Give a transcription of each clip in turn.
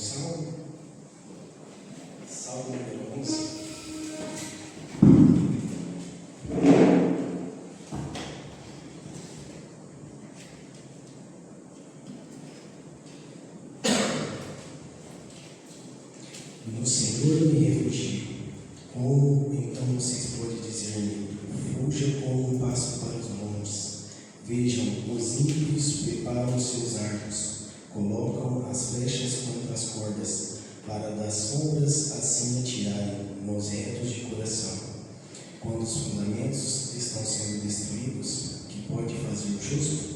Salmo número 11. No Senhor me refugio. Como então vocês podem dizer-me: fuja como um passo para os montes? Vejam, os ímpios preparam os seus arcos, colocam as flechas contra as cordas, para das sombras assim atirarem nos retos de coração. Quando os fundamentos estão sendo destruídos, que pode fazer o justo?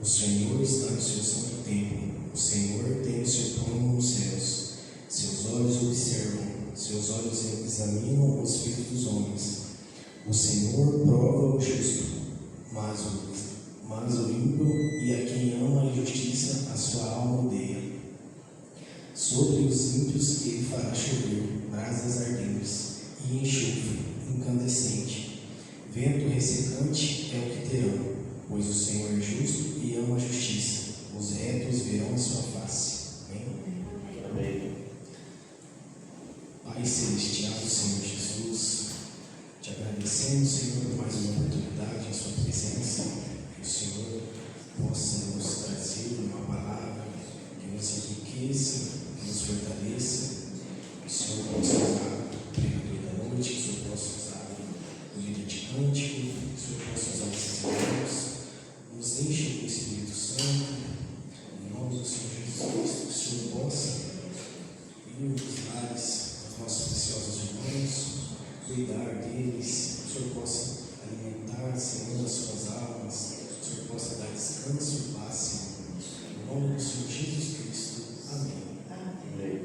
O Senhor está no seu santo templo, o Senhor tem o seu trono nos céus. Seus olhos observam, seus olhos examinam os filhos dos homens. O Senhor prova o justo, mas o ímpio e a quem ama a injustiça, a sua alma odeia. Sobre os ímpios ele fará chover brasas ardentes e enxofre incandescente. Vento ressecante é o que terão, pois o Senhor é justo e ama a justiça. Os retos verão a sua face. Amém? Amém. Pai celestial, Senhor Jesus, te agradecemos, Senhor, por mais uma oportunidade em sua presença. Que o Senhor possa nos trazer uma palavra que nos enriqueça, que nos fortaleça. Que o Senhor possa usar o pregador da noite, que o Senhor possa usar o líder de cântico, que o Senhor possa usar esses irmãos. Nos enche com o Espírito Santo, em nome do Senhor Jesus Cristo, que o Senhor possa ir nos lares nossos preciosos irmãos, cuidar deles, que o Senhor possa alimentar, Senhor, as suas almas, que o Senhor possa dar descanso e paz, Senhor. Em nome do Senhor Jesus Cristo. Amém. Amém.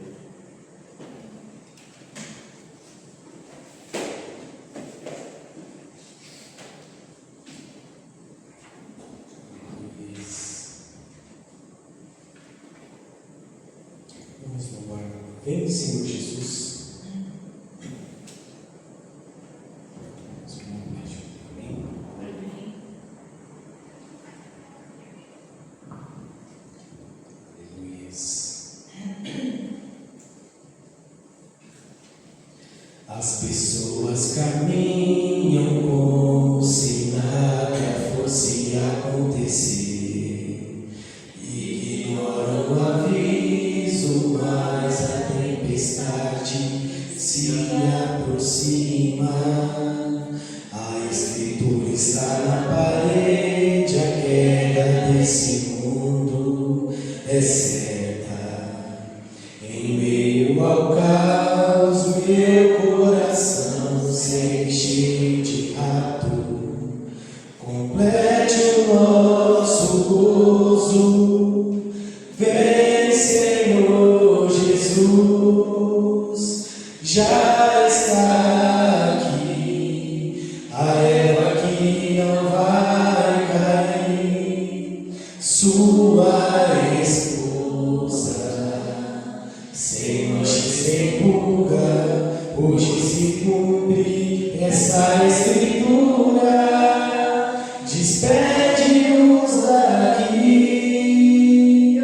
Vamos louvar. Vem, Senhor Jesus. As pessoas caminham como se nada fosse acontecer, ignoram o aviso, mas a tempestade se aproxima. A escritura está na parede, a queda desse mundo é certa. Em meio ao caos, meu coração sempre cheio de rato, complete o nosso gozo. Vem, Senhor Jesus, já está aqui a Eva que não vai cair, sua esposa, sem mancha, sem pulga. Hoje se cumpre essa escritura, despede-nos daqui.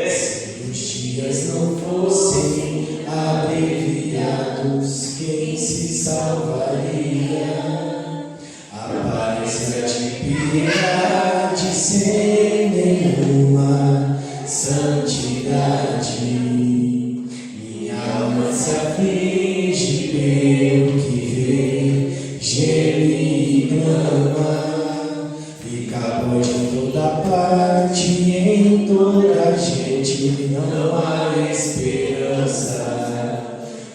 Se os dias não fossem abreviados, quem se salvaria? Aparência de piedade sem nenhuma santidade. Minha alma se aflige pelo que vê, geme e clama, e acabou de toda parte, em toda a gente não há esperança.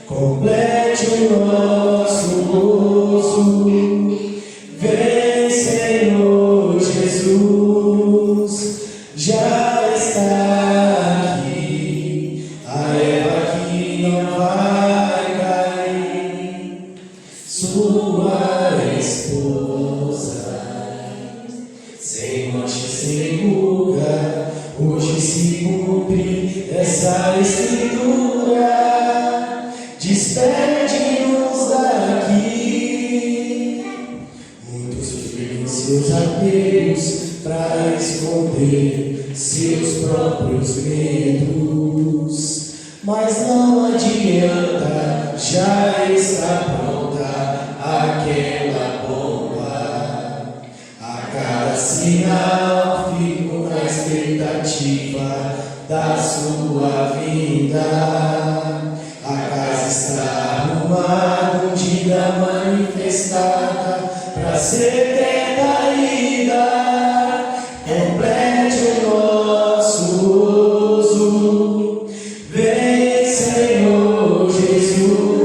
Complete o nosso gozo. Vem, Senhor Jesus, já está aqui a Eva que não vai cair, sua esposa, sem mancha, sem ruga. Hoje se cumpre essa escritura, despede-nos daqui. Muitos firmam seus apegos para esconder seus próprios medos. sua vinda. A casa está arrumada, ungida, manifestada, para ser traída. Complete o nosso uso. Vem, Senhor Jesus,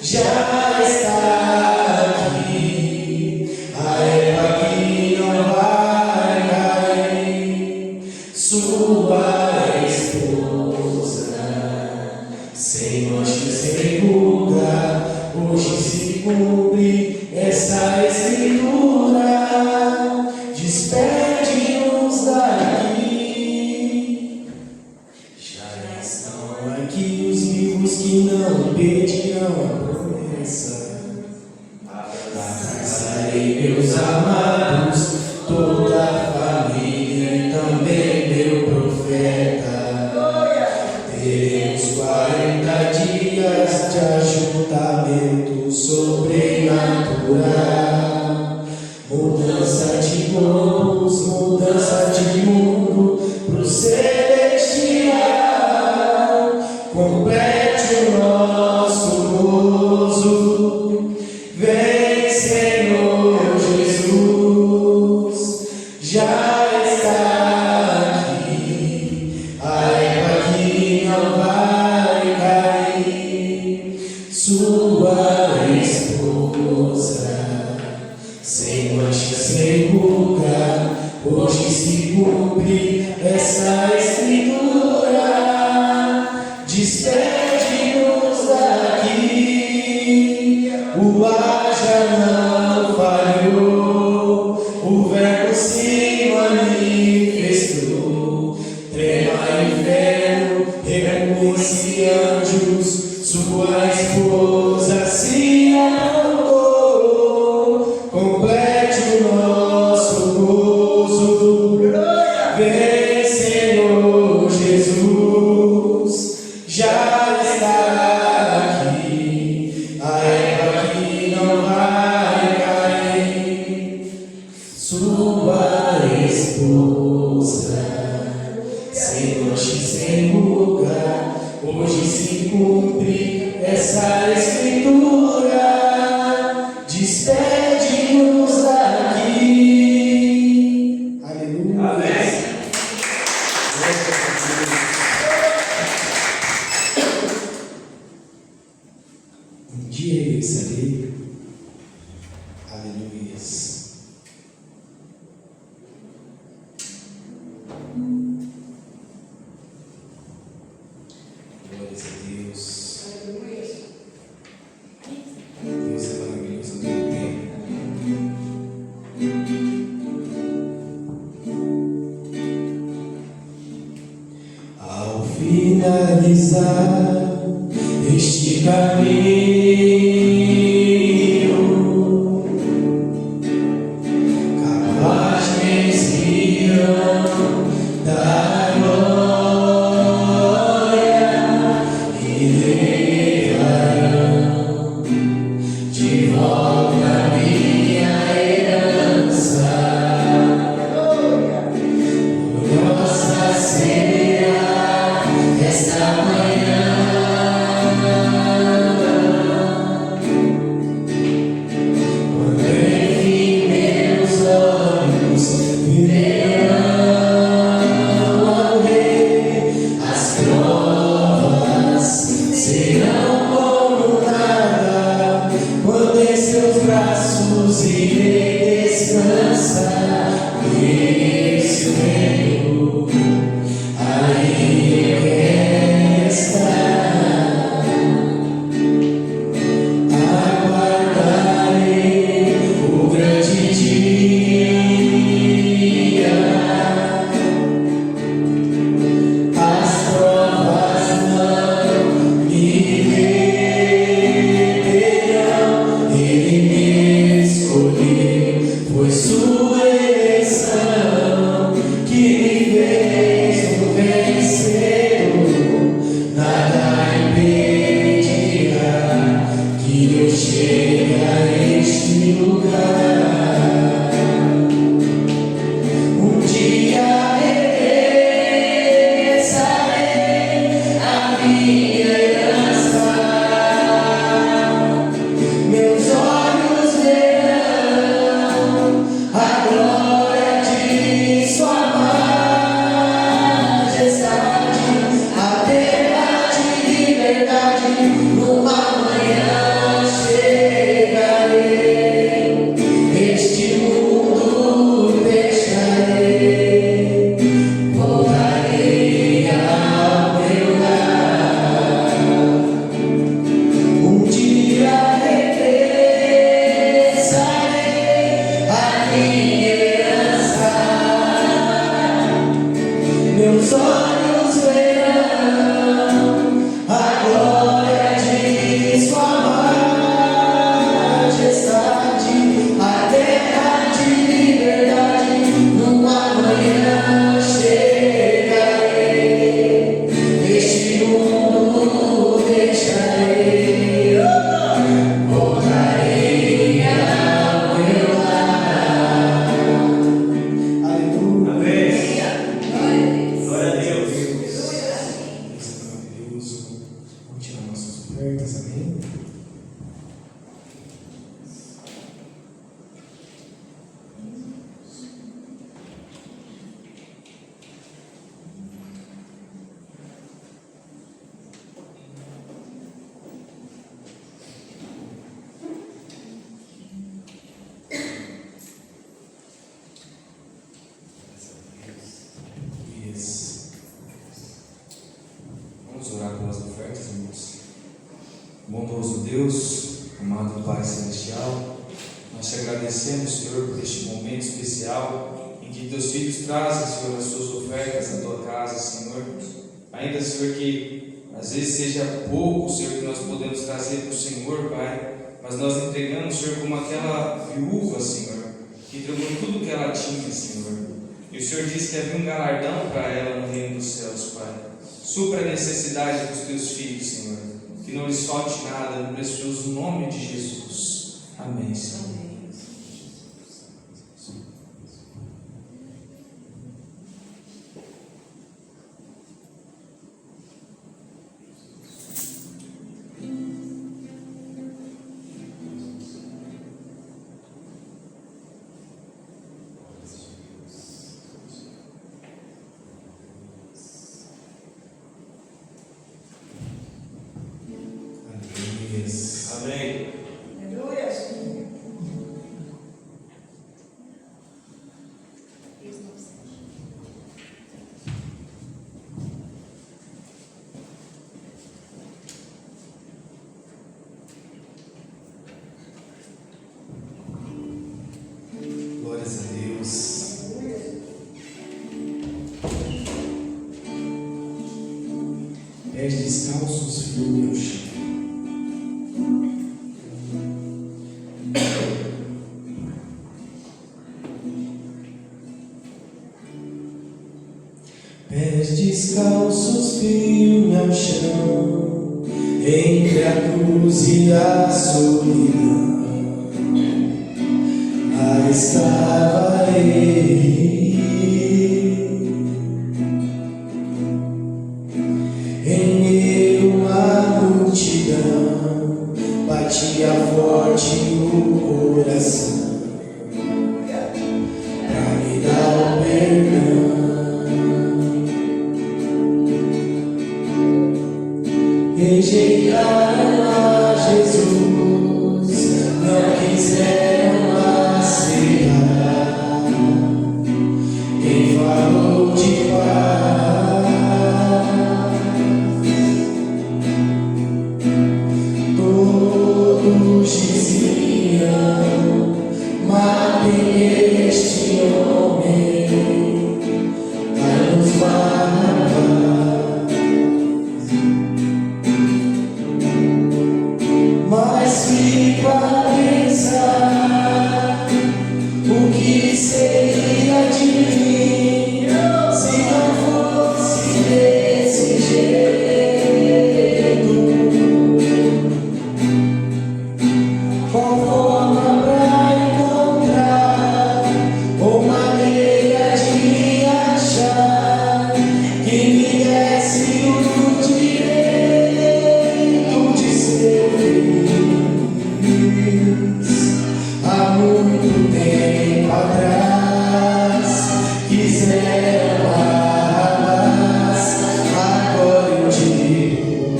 já está aqui. A erva que não vai cair, sua esposa, sem mancha, sem ruga, hoje se cumpre essa escritura. Despede-nos daqui. Já estão aqui os vivos que não pedirão a promessa. Abraçarei meus amados, toda a família e também meu profeta. Teremos 40 dias de ajuntamento sobrenatural. Mudança de corpos, mudança de mundo pro celestial. Complete o nosso gozo. Vem, Senhor Jesus, já está aqui. A erva que não vai cair, sua esposa, sem mancha, sem ruga, hoje se cumpre essa escritura. Despede-nos daqui. O ar já não falhou, o verbo se manifestou. Trema inferno, recuem-se anjos, sua esposa se amou. Complete o nosso gozo. Vem, Senhor Jesus, já está aqui. A erva que não vai cair, sua esposa, sem mancha, sem ruga, hoje se cumpre essa escritura. Despede-nos daqui. Aleluia. Amém. Um dia eu serei. Aleluia. Glórias a Deus. Deus é maravilhoso a todo tempo. Ao finalizar este caminho, carruagens virão da glória e levarão de volta minha herança. Nossa ceia esta manhã, quando enfim meus olhos verão ao Rei, as provas serão como nada, quando em seus braços irei descansar. Esse reino aí eu quero estar. Aguardarei o grande dia. As provas não me perderão. Ele me escolheu, foi sua eleição que Deus, amado Pai Celestial, nós te agradecemos, Senhor, por este momento especial em que teus filhos trazem, Senhor, as suas ofertas à tua casa, Senhor. Ainda, Senhor, que às vezes seja pouco, Senhor, que nós podemos trazer para o Senhor, Pai, mas nós entregamos, Senhor, como aquela viúva, Senhor, que entregou tudo que ela tinha, Senhor. E o Senhor disse que havia um galardão para ela no reino dos céus, Pai. Supra a necessidade dos teus filhos, Senhor. Que não lhes falte nada, no precioso nome de Jesus. Amém, Senhor. Amém. Aleluia. Glórias a Deus. Pés descalços, firme ao chão. Pés descalços, firme ao chão, entre a cruz e a solidão. Lá estava ele, em meio à multidão, batia forte o coração, pra me dar o perdão. Rejeitaram a Jesus, não quiseram aceitar. Quem falou de paz, todos diziam: matem este homem, vai-nos matar. Mas fico a pensar o que seria de mim se não fosse desse jeito. Qual forma pra encontrar ou maneira de achar que me desse o direito de ser feliz? Há muito tempo atrás quiseram arrasar, agora eu digo,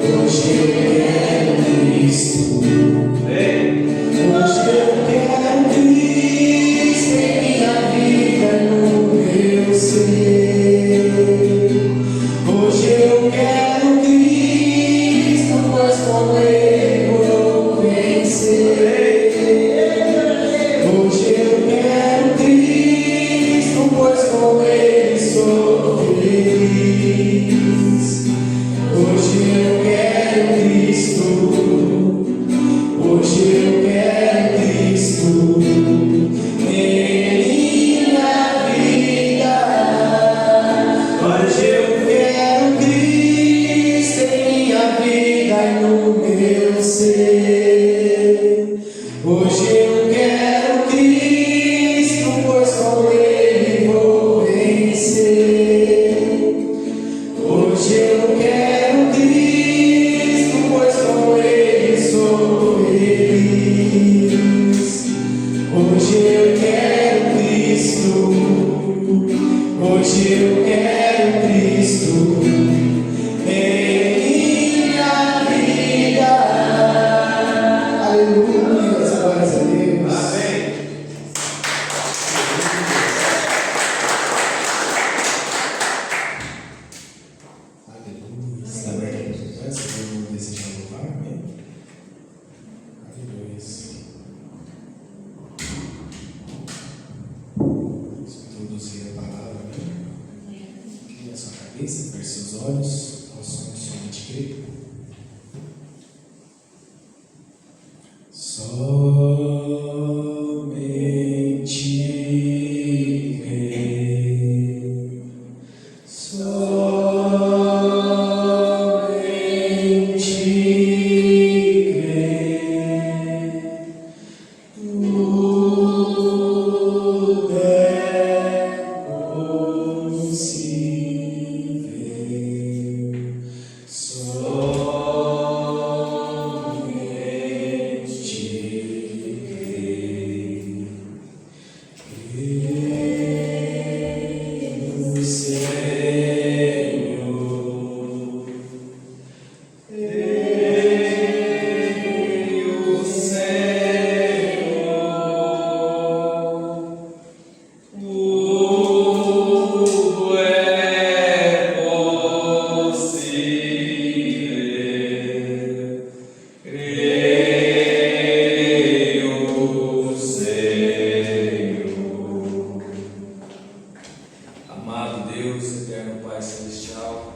hoje eu quero Cristo. Hoje eu quero Cristo em minha vida, no meu ser. Hoje eu quero Cristo, pois com Ele vou vencer. Hoje eu quero Cristo, pois com Ele sou feliz. Hoje eu quero Cristo. Hoje eu quero Cristo em minha vida. Hoje eu quero Cristo em minha vida e no meu ser. Hoje eu quero Cristo, pois com Ele vou vencer. Hoje eu quero Cristo, pois com Ele sou feliz. Somente Rei, somente Rei, tudo é possível. Somente Rei, creio, Senhor, creio, Senhor, tudo é possível. Creio, Senhor. Amado Deus, eterno Pai Celestial,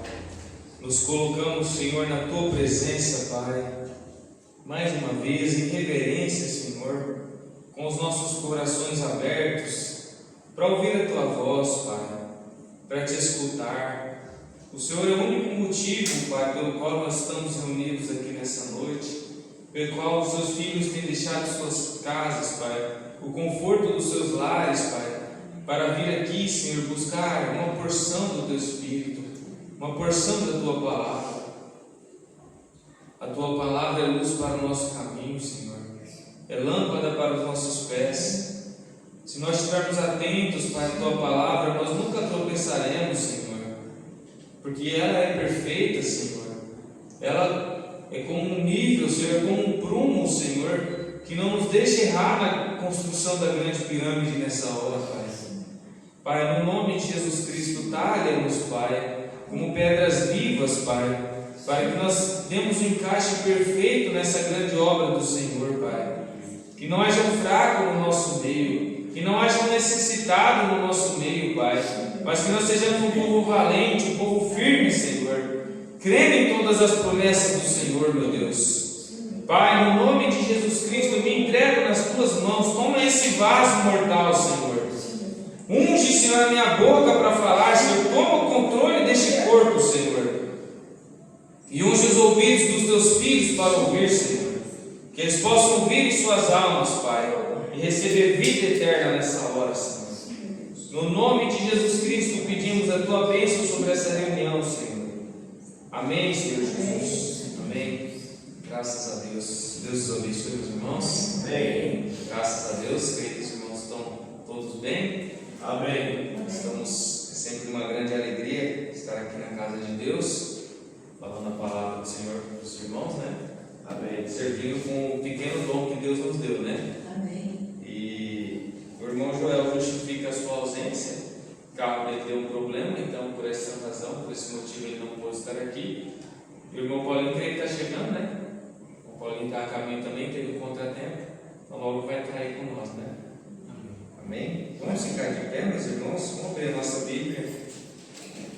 nos colocamos, Senhor, na Tua presença, Pai, mais uma vez em reverência, Senhor, com os nossos corações abertos, para ouvir a Tua voz, Pai, para Te escutar. O Senhor é o único motivo, Pai, pelo qual nós estamos reunidos aqui nessa noite, pelo qual os Seus filhos têm deixado suas casas, Pai, o conforto dos seus lares, Pai, para vir aqui, Senhor, buscar uma porção do Teu Espírito, uma porção da Tua Palavra. A Tua Palavra é luz para o nosso caminho, Senhor, é lâmpada para os nossos pés. Se nós estivermos atentos, Pai, à Tua Palavra, nós nunca tropeçaremos, Senhor, porque ela é perfeita, Senhor. Ela é como um nível, Senhor, é como um prumo, Senhor, que não nos deixa errar na construção da grande pirâmide nessa hora, Pai. Pai, no nome de Jesus Cristo, talha-nos, Pai, como pedras vivas, Pai, para que nós demos um encaixe perfeito nessa grande obra do Senhor, Pai. Que não haja um fraco no nosso meio, que não haja um necessitado no nosso meio, Pai, mas que nós sejamos um povo valente, um povo firme, Senhor, crendo em todas as promessas do Senhor, meu Deus. Pai, no nome de Jesus Cristo, me entrego nas Tuas mãos, toma esse vaso mortal, Senhor. Unge, Senhor, a minha boca para falar, Senhor, toma o controle deste corpo, Senhor. E unge os ouvidos dos Teus filhos para ouvir, Senhor. Que eles possam ouvir em suas almas, Pai, e receber vida eterna nessa hora, Senhor. No nome de Jesus Cristo, pedimos a Tua bênção sobre essa reunião, Senhor. Amém, Senhor Jesus. Amém. Graças a Deus. Deus os abençoe, meus irmãos. Amém. Graças a Deus, creio que os irmãos estão todos bem. Amém. Estamos, é sempre uma grande alegria estar aqui na casa de Deus, falando a palavra do Senhor para os irmãos, né? Amém. Servindo com o pequeno dom que Deus nos deu, né? Amém. E o irmão Joel justifica a sua ausência. O carro dele deu um problema, então por essa razão, por esse motivo ele não pôde estar aqui. E o irmão Paulinho, que ele está chegando, né? O Paulinho está a caminho também, teve um contratempo, então logo vai estar aí com nós, né? Amém? Vamos ficar de pé, meus irmãos. Vamos ver a nossa Bíblia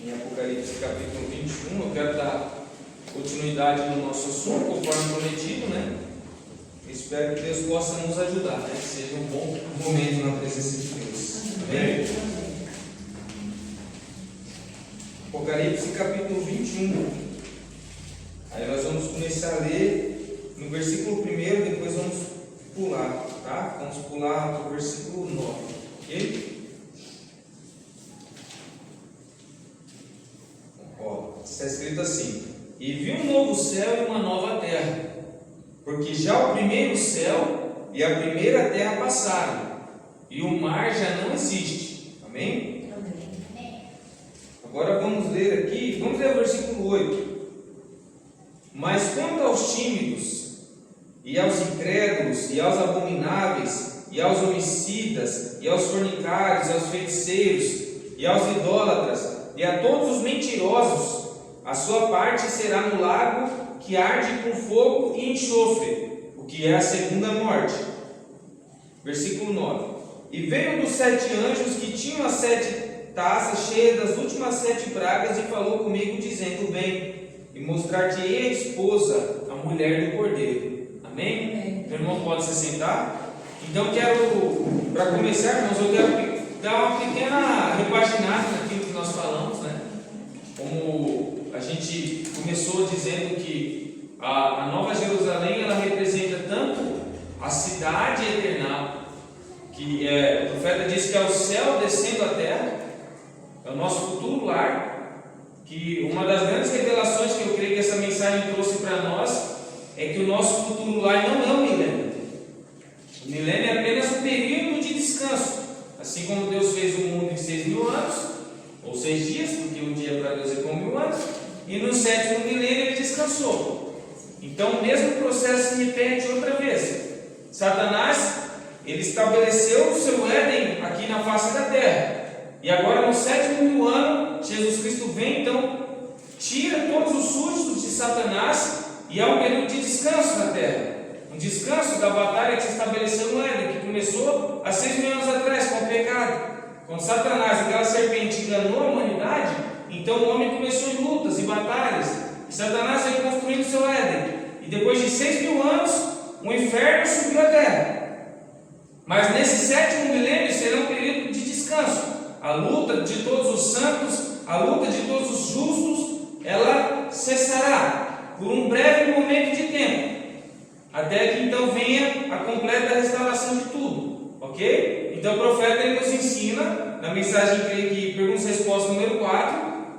em Apocalipse capítulo 21. Eu quero dar continuidade no nosso assunto, conforme prometido, né? Espero que Deus possa nos ajudar, né? Que seja um bom momento na presença de Deus. Amém? Apocalipse capítulo 21. Aí nós vamos começar a ler no versículo 1, depois vamos pular, tá? Vamos pular para o versículo 9, ok? Ó, está escrito assim: E vi um novo céu e uma nova terra, porque já o primeiro céu e a primeira terra passaram, e o mar já não existe. Amém? Amém. Agora vamos ler aqui, vamos ler o versículo 8. Mas quanto aos tímidos, e aos incrédulos, e aos abomináveis, e aos homicidas, e aos fornicários, e aos feiticeiros, e aos idólatras, e a todos os mentirosos, a sua parte será no lago que arde com fogo e enxofre, o que é a segunda morte. Versículo 9. E veio um dos 7 anjos que tinham as 7 taças cheias das últimas 7 pragas e falou comigo, dizendo: Vem, e mostrar-te-ei a esposa, a mulher do Cordeiro. Amém? Amém. Meu irmão pode se sentar. Então, para começar, irmãos, eu quero dar uma pequena repaginada naquilo que nós falamos, né? Como a gente começou dizendo que a Nova Jerusalém, ela representa tanto a cidade eternal, que o profeta diz que é o céu descendo à terra, é o nosso futuro lar, que uma das grandes revelações que eu creio que essa mensagem trouxe para nós é que o nosso futuro lar não é o milênio. O milênio é apenas um período de descanso, assim como Deus fez o mundo em 6.000 anos, ou 6 dias, porque um dia para Deus é como 1.000 anos, e no 7º milênio ele descansou. Então o mesmo processo se repete outra vez. Satanás, ele estabeleceu o seu Éden aqui na face da terra, e agora no 7º ano, Jesus Cristo vem, então tira todos os súditos de Satanás, e há um período de descanso na terra, um descanso da batalha que se estabeleceu no Éden, que começou há 6.000 anos atrás com o pecado. Quando Satanás, aquela serpente, enganou a humanidade, então o homem começou em lutas e batalhas, e Satanás foi construindo o seu Éden, e depois de 6.000 anos o inferno subiu à terra. Mas nesse 7º milênio será um período de descanso. A luta de todos os santos, a luta de todos os justos, ela cessará por um breve momento de tempo, até que então venha a completa restauração de tudo, ok? Então o profeta ele nos ensina, na mensagem que pergunta e resposta número 4,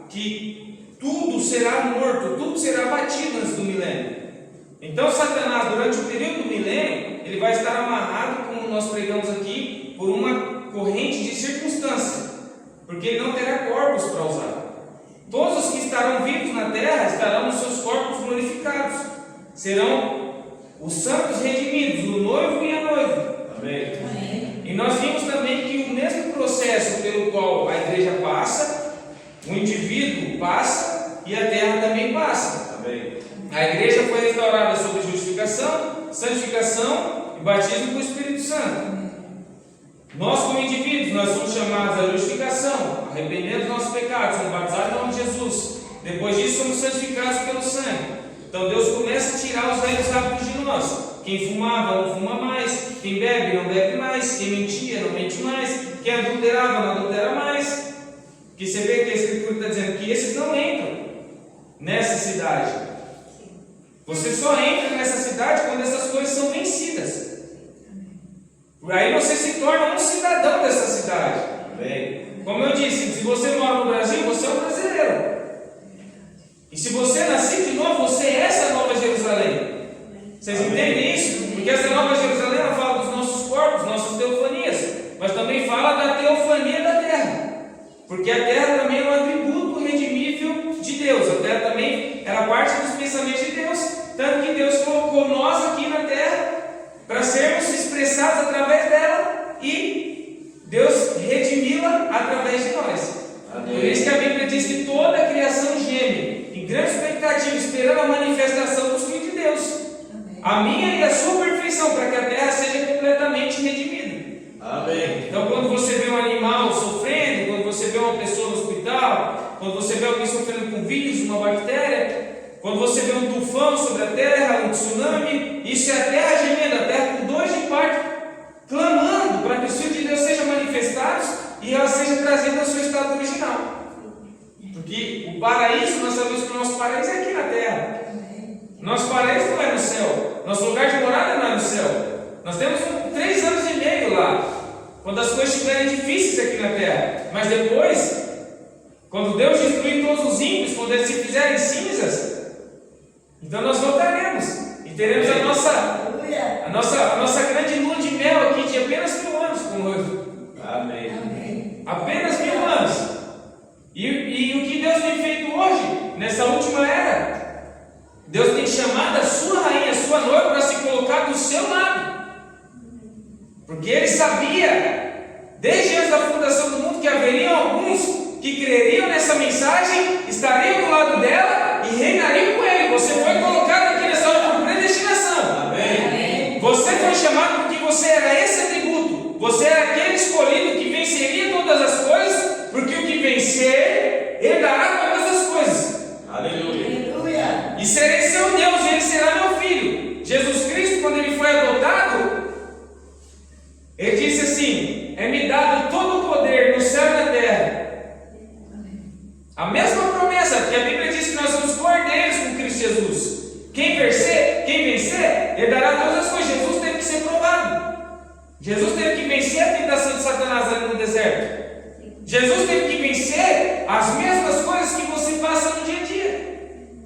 que tudo será morto, tudo será abatido antes do milênio. Então Satanás, durante o período do milênio, ele vai estar amarrado, como nós pregamos aqui, por uma corrente de circunstância, porque ele não terá corpos para usar. Todos os que estarão vivos na terra estarão nos seus corpos glorificados, serão os santos redimidos, o noivo e a noiva. Amém. Amém. E nós vimos também que o mesmo processo pelo qual a igreja passa, o indivíduo passa e a terra também passa. Amém. A igreja foi restaurada sob justificação, santificação e batismo com o Espírito Santo. Nós, como indivíduos, nós somos chamados à justificação, arrependendo dos nossos pecados, somos batizados em nome de Jesus. Depois disso, somos santificados pelo sangue. Então Deus começa a tirar os velhos hábitos de nós. Quem fumava não fuma mais, quem bebe não bebe mais, quem mentia não mente mais, quem adulterava não adultera mais. Que você vê que a Escritura está dizendo que esses não entram nessa cidade. Você só entra nessa cidade quando essas coisas são vencidas. Aí você se torna um cidadão dessa cidade. Bem, como eu disse, se você mora no Brasil, você é um brasileiro. E se você nascer de novo, você é essa nova Jerusalém. Vocês entendem isso? Porque essa nova Jerusalém, ela fala dos nossos corpos, nossas teofanias, mas também fala da teofania da terra. Porque a terra também é um atributo redimível de Deus. A terra também era parte dos pensamentos de Deus. Tanto que Deus colocou nós aqui na terra para sermos expressados através dela e Deus redimi-la através de nós. Amém. Por isso que a Bíblia diz que toda a criação geme em grande expectativa, esperando a manifestação dos filhos de Deus. Amém. A minha e a sua perfeição, para que a terra seja completamente redimida. Amém. Então, quando você vê um animal sofrendo, quando você vê uma pessoa no hospital, quando você vê alguém sofrendo com vírus, uma bactéria, quando você vê um tufão sobre a terra, um tsunami, isso é a terra gemendo, a terra com dores de parto, clamando para que os filhos de Deus sejam manifestados e ela seja trazida ao seu estado original. Porque o paraíso, nós sabemos que o nosso paraíso é aqui na terra. Nosso paraíso não é no céu. Nosso lugar de morada não é no céu. Nós temos 3 anos e meio lá, quando as coisas estiverem difíceis aqui na terra. Mas depois, quando Deus destruir todos os ímpios, quando eles se fizerem cinzas, então nós voltaremos e teremos a nossa grande lua de mel aqui de apenas 1000 anos com o noivo. Amém. Amém. Apenas 1000 anos. E o que Deus tem feito hoje, nessa última era, Deus tem chamado a sua rainha, a sua noiva, para se colocar do seu lado. Porque Ele sabia, desde antes da fundação do mundo, que haveriam alguns que creriam nessa mensagem, estariam do lado dela e reinariam com Ele. Você foi colocado aqui nessa hora por predestinação. Amém. Você foi chamado porque você era esse atributo. Você era aquele escolhido que venceria todas as coisas, porque o que vencer, herdará todas as coisas. Aleluia. E serei seu Deus, e Ele será meu filho. Jesus Cristo, quando Ele foi adotado, Jesus teve que vencer a tentação de Satanás ali no deserto. Jesus teve que vencer as mesmas coisas que você passa no dia a dia.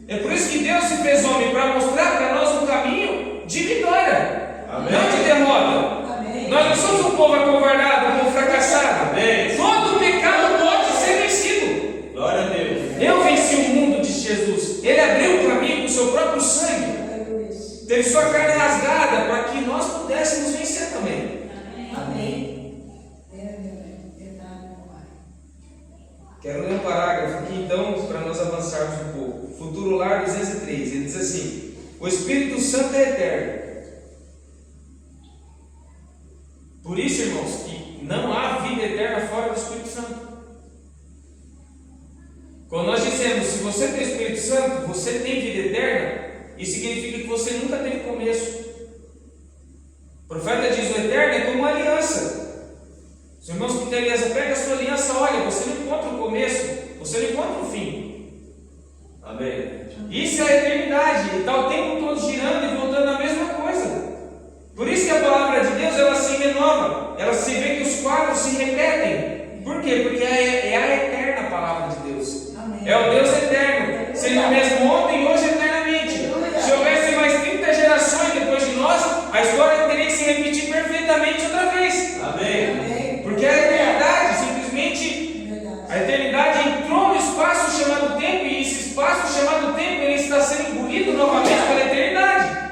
É por isso que Deus se fez homem, para mostrar para nós um caminho de vitória, Amém. não de derrota. Amém. Nós não somos um povo acovardado, um povo fracassado. Amém. Todo pecado pode ser vencido. Glória a Deus. Eu venci o mundo, disse Jesus. Ele abriu o caminho com o seu próprio sangue. Teve sua carne rasgada para que nós pudéssemos vencer também. Amém. Quero ler um parágrafo aqui então, para nós avançarmos um pouco. Futuro Lar 203, ele diz assim: o Espírito Santo é eterno. Por isso, irmãos, que não há vida eterna fora do Espírito Santo. Quando nós dizemos, se você tem o Espírito Santo, você tem vida eterna, isso significa que você nunca teve começo. O profeta diz: o eterno é como uma aliança. Os irmãos que têm aliança, pega a sua aliança, olha, você não encontra o começo, você não encontra o fim. Amém. Isso é a eternidade, e está o tempo todo girando e voltando a mesma coisa. Por isso que a palavra de Deus, ela se renova, ela se vê que os quadros se repetem. Por quê? Porque é a eterna palavra de Deus. Amém. É o Deus eterno, sendo o mesmo ontem e hoje eternamente. Se houvesse mais 30 gerações depois de nós, a história teria que se repetir perfeitamente outra vez. Amém. Porque a eternidade, simplesmente, a eternidade entrou no espaço chamado tempo, e esse espaço chamado tempo, ele está sendo engolido novamente pela eternidade.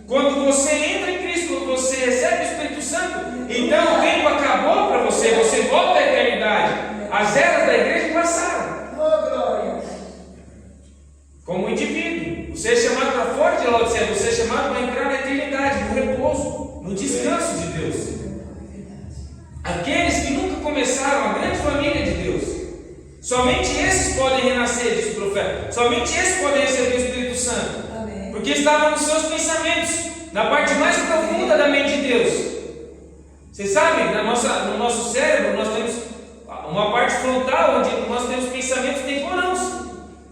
Quando você entra em Cristo, quando você recebe o Espírito Santo, então o tempo acabou para você, você volta à eternidade. As eras da igreja passaram. Como indivíduo, você é chamado para fora de Laodiceia, você é chamado para entrar na eternidade, no repouso, no descanso de Deus. Aqueles que nunca começaram a grande família de Deus, somente esses podem renascer, diz o profeta. Somente esses podem receber o Espírito Santo. Amém. Porque estavam nos seus pensamentos, na parte mais profunda da mente de Deus. Vocês sabem, no nosso cérebro nós temos uma parte frontal onde nós temos pensamentos temporãos,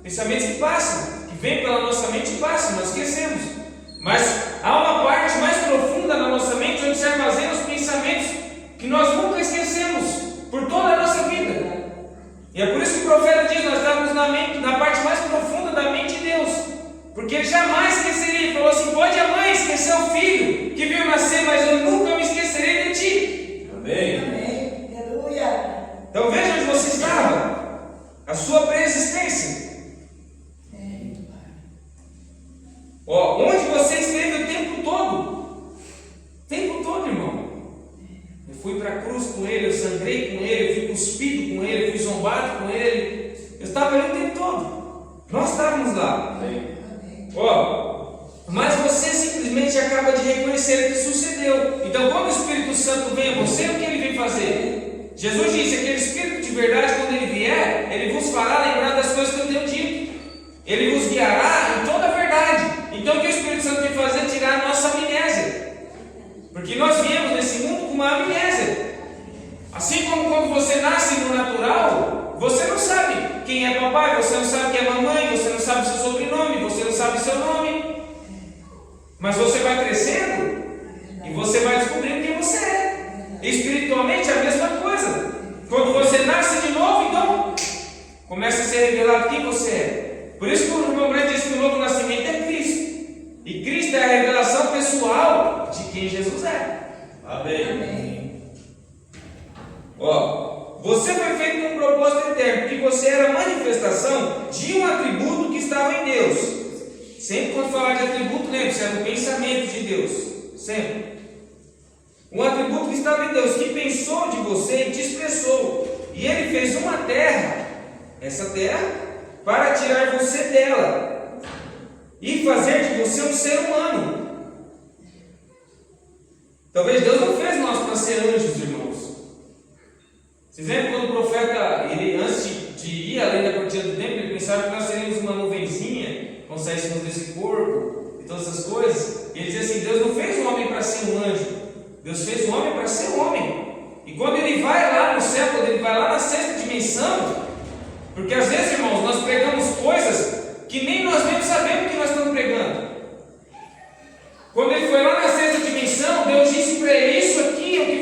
pensamentos que passam, que vêm pela nossa mente e passam, nós esquecemos. Mas há uma parte mais profunda na nossa mente onde se armazenam os pensamentos que nós nunca esquecemos por toda a nossa vida. E é por isso que o profeta diz: nós estamos na parte mais profunda da mente de Deus, porque ele jamais esqueceria. Ele falou assim: pode a mãe esquecer o filho que viu nascer, mas eu nunca me esquecerei de ti. Amém. Amém. Aleluia. Então veja onde você estava, a sua pré-existência. Onde você esteve o tempo todo. Tempo todo, irmão. Eu fui para a cruz com ele, eu sangrei com ele, eu fui cuspido com ele, eu fui zombado com ele. Eu estava ali o tempo todo. Nós estávamos lá. Amém. Mas você simplesmente acaba de reconhecer o que sucedeu. Então, quando o Espírito Santo vem a você, o que ele vem fazer? Jesus disse: aquele Espírito de verdade, quando ele vier, ele vos fará lembrar das coisas que eu tenho dito. Ele vos guiará em toda a verdade. Então, o que o Espírito Santo vem fazer? Tirar a nossa amnésia. Porque nós viemos nesse mundo com uma amnésia. Assim como quando você nasce no natural, você não sabe quem é papai, você não sabe quem é mamãe, você não sabe seu sobrenome, você não sabe seu nome. Mas você vai crescendo e você vai descobrindo quem você é. Espiritualmente é a mesma coisa. Quando você nasce de novo, então começa a ser revelado quem você é. Por isso que o irmão Grande diz que o novo nascimento é Cristo. E Cristo é a revelação pessoal de quem Jesus é. Amém. Você foi feito com um propósito eterno, porque você era a manifestação de um atributo que estava em Deus. Sempre quando falar de atributo, lembre-se, é o pensamento de Deus. Sempre. Um atributo que estava em Deus, que pensou de você e te expressou. E ele fez uma terra, essa terra, para tirar você dela e fazer de você um ser humano. Talvez Deus não fez nós para ser anjos, irmãos. Vocês lembram quando o profeta, ele, antes de ir além da cortina do templo, ele pensava que nós seríamos uma nuvenzinha, quando saíssemos desse corpo e todas essas coisas. E ele dizia assim: Deus não fez o homem para ser um anjo, Deus fez o homem para ser um homem. E quando ele vai lá no céu, quando ele vai lá na sexta dimensão, porque às vezes, irmãos, nós pregamos coisas que nem nós mesmos sabemos que nós estamos pregando. Quando ele foi lá na sexta dimensão, Deus disse para ele: isso aqui é o que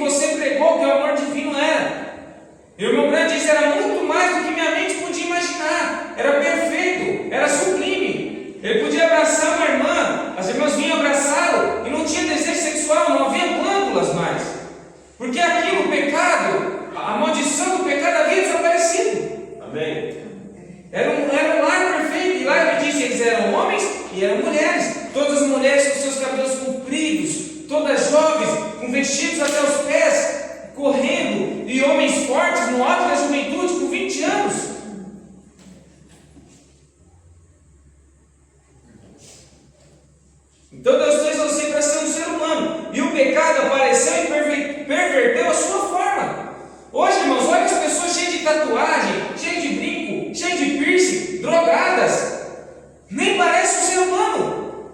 com vestidos até os pés, correndo, e homens fortes no auge da juventude, com 20 anos. Então Deus fez você para ser um ser humano, e o pecado apareceu e perverteu a sua forma. Hoje, irmãos, olha as pessoas cheias de tatuagem, cheias de brinco, cheias de piercing, drogadas, nem parece um ser humano,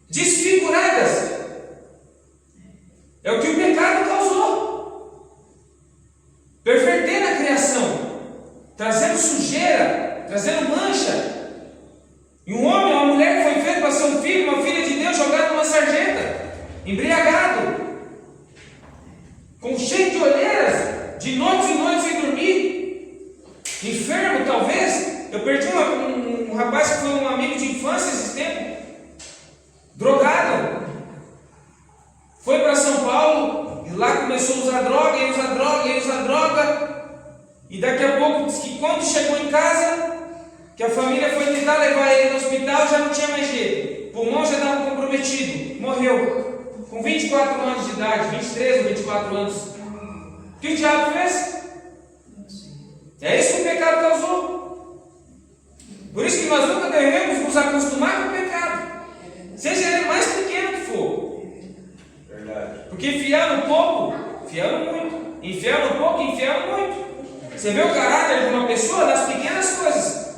desfiguradas. É o que o pecado causou, pervertendo a criação, trazendo sujeira, trazendo mancha. E um homem ou uma mulher que foi feito para ser um filho, uma filha de Deus, jogado numa sarjeta, embriagado, com cheio de olheiras, de noites e noites sem dormir, enfermo talvez. Eu perdi um rapaz que foi um amigo de infância esses tempos, drogado, foi para São Paulo e lá começou a usar droga, e usar droga, e usar droga, e daqui a pouco disse que quando chegou em casa, que a família foi tentar levar ele no hospital, já não tinha mais jeito, o pulmão já estava comprometido, morreu com 24 anos de idade, 23 ou 24 anos. O que o diabo fez? É isso que o pecado causou. Por isso que nós nunca devemos nos acostumar com o pecado, seja ele mais pequeno que for. Verdade. Porque fiar no pouco, fiar no muito. Enfiar no pouco, enfiar no muito. Você vê o caráter de uma pessoa nas pequenas coisas.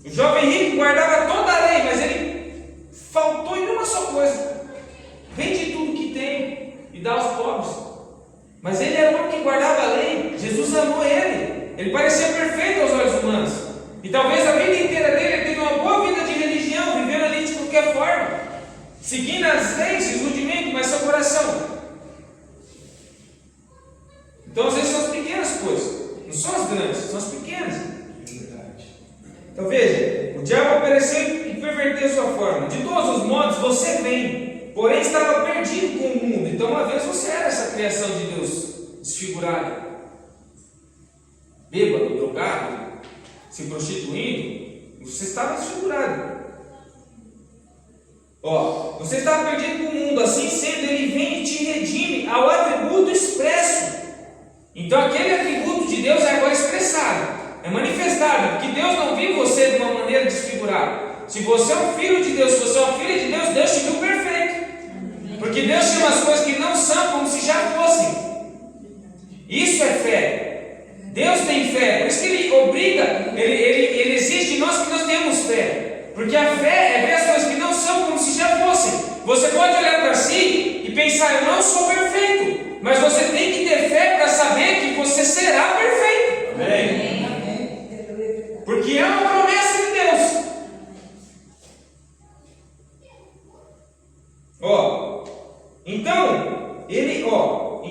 O jovem rico guardava toda a lei, mas ele faltou em uma só coisa: vende tudo que tem e dá aos pobres. Mas ele era o único que guardava a lei. Jesus amou ele. Ele parecia perfeito aos olhos humanos. E talvez a vida inteira dele ele teve uma boa vida de religião, vivendo ali de qualquer forma, seguindo as leis, os rudimentos, mas seu coração. Então às vezes são as pequenas coisas, não são as grandes, são as pequenas. Então veja, o diabo apareceu e perverteu sua forma. De todos os modos você vem, porém estava perdido com o mundo. Então uma vez você era essa criação de Deus desfigurada, bêbado, drogado, se prostituindo, você estava desfigurado. Você estava perdido com o mundo, assim sendo, ele vem e te redime ao atributo expresso. Então aquele atributo de Deus é agora expressado, é manifestado, porque Deus não viu você de uma maneira desfigurada. Se você é um filho de Deus, se você é uma filha de Deus, Deus te viu perfeito, porque Deus chama as coisas que não são como se já fossem. Isso é fé. Deus tem fé, por isso que Ele obriga, Ele exige de nós que nós tenhamos fé, porque a fé é ver as coisas que não são como se já fossem. Você pode olhar para si e pensar: eu não sou perfeito, mas você tem que ter fé para saber que você será perfeito. Amém. Porque é uma promessa de Deus.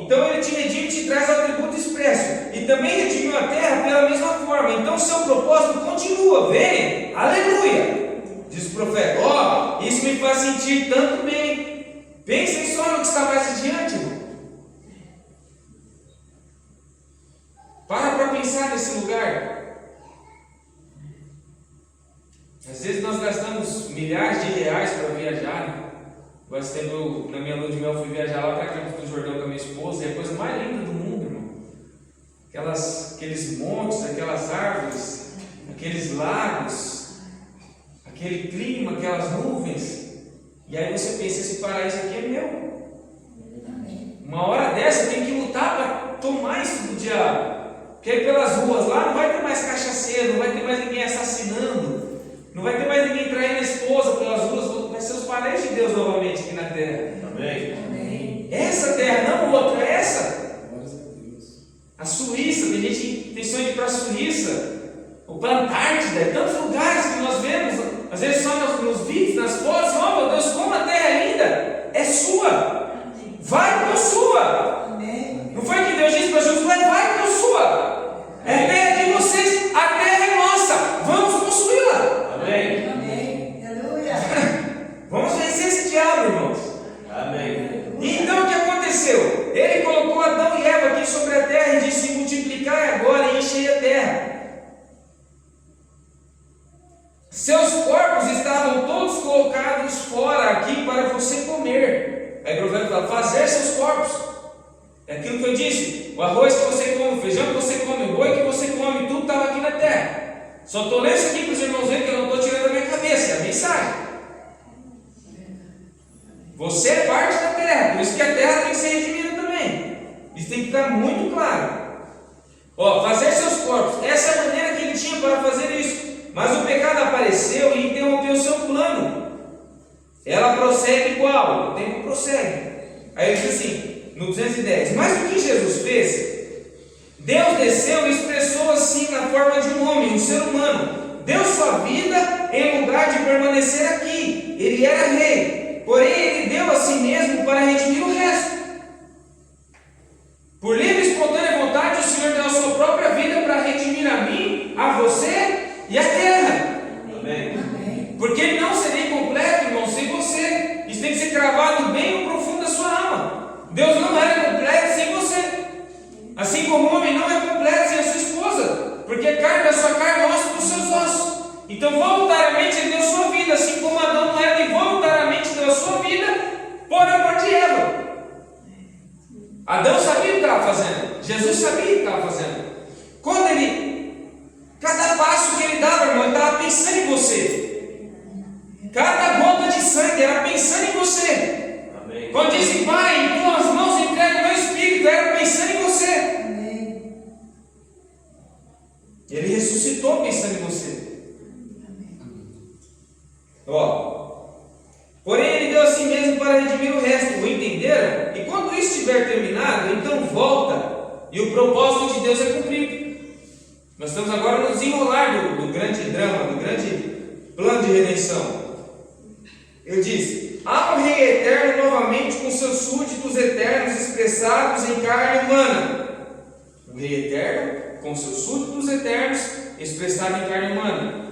Então ele te redime e te traz o atributo expresso. E também redimiu a terra pela mesma forma. Então o seu propósito continua. Vem, aleluia, diz o profeta. Isso me faz sentir tanto bem. Pensem só no que está mais adiante, irmão. Para pensar nesse lugar. Às vezes nós gastamos milhares de reais para viajar, né? Agora, esse tempo, na minha lua de mel, eu fui viajar lá para Campos do Jordão com a minha esposa, e é a coisa mais linda do mundo, irmão. Aqueles montes, aquelas árvores, aqueles lagos, aquele clima, aquelas nuvens. E aí você pensa: esse paraíso aqui é meu. Uma hora dessa tem que lutar para tomar isso do diabo. Porque aí pelas ruas lá não vai ter mais cachaceiro, não vai ter mais ninguém assassinando, não vai ter mais ninguém traindo a esposa pelas ruas. Vai ser os paraísos de Deus novamente aqui na terra. Amém. Amém. Essa terra, não outra, essa. A Suíça, tem gente que tem sonho de ir para a Suíça, ou para a Antártida, tantos lugares que nós vemos, às vezes só nos vídeos, nas fotos. Meu Deus, como a terra é linda, é sua, vai possua. Amém. Não foi que Deus disse para Jesus: vai possua, é terra de vocês, a terra é nossa, vamos possuí-la. Amém. Amém. Aleluia. Vamos vencer esse diabo, irmãos. Amém. E então o que aconteceu? Ele colocou Adão e Eva aqui sobre a terra e disse: multiplicai agora e enchei a terra. comer. Aí o profeta fala, fazer seus corpos. É aquilo que eu disse, o arroz que você come, o feijão que você come, o boi que você come, tudo estava aqui na terra. Só estou lendo isso aqui para os irmãos verem que eu não estou tirando da minha cabeça, é a mensagem. Você é parte da terra, por isso que a terra tem que ser redimida também. Isso tem que ficar muito claro. Fazer seus corpos, essa é a maneira que ele tinha para fazer isso. Mas o pecado apareceu e interrompeu o seu plano. Ela prossegue igual, o tempo prossegue. Aí ele diz assim, no 210, mas o que Jesus fez? Deus desceu e expressou assim na forma de um homem, um ser humano. Deu sua vida em lugar de permanecer aqui. Ele era rei, porém ele deu a si mesmo para redimir o resto. Por livre e espontânea vontade, o Senhor deu a sua própria vida para redimir a mim, a você e a terra. Amém. Porque ele não seria incompleto, irmão, sem você. Isso tem que ser cravado bem no profundo da sua alma. Deus não era completo sem você. Assim como o homem não é completo sem a sua esposa. Porque carne da sua carne, osso dos seus ossos. Então, voluntariamente, ele deu sua vida. Assim como Adão não era, e voluntariamente deu a sua vida por amor de Eva. Adão sabia o que estava fazendo. Jesus sabia o que estava fazendo. Quando cada passo que ele dava, irmão, ele estava pensando em você. Cada gota de sangue era pensando em você. Amém. Quando disse, Pai, em tuas mãos entrego o meu espírito, era pensando em você. Amém. Ele ressuscitou pensando em você. Porém ele deu a si mesmo para redimir o resto. O entenderam? E quando isso estiver terminado, então volta e o propósito de Deus é cumprido. Nós estamos agora no desenrolar do grande drama, do grande plano de redenção. Ele diz, há um rei eterno novamente com seus súditos eternos expressados em carne humana. Um rei eterno com seus súditos eternos expressados em carne humana.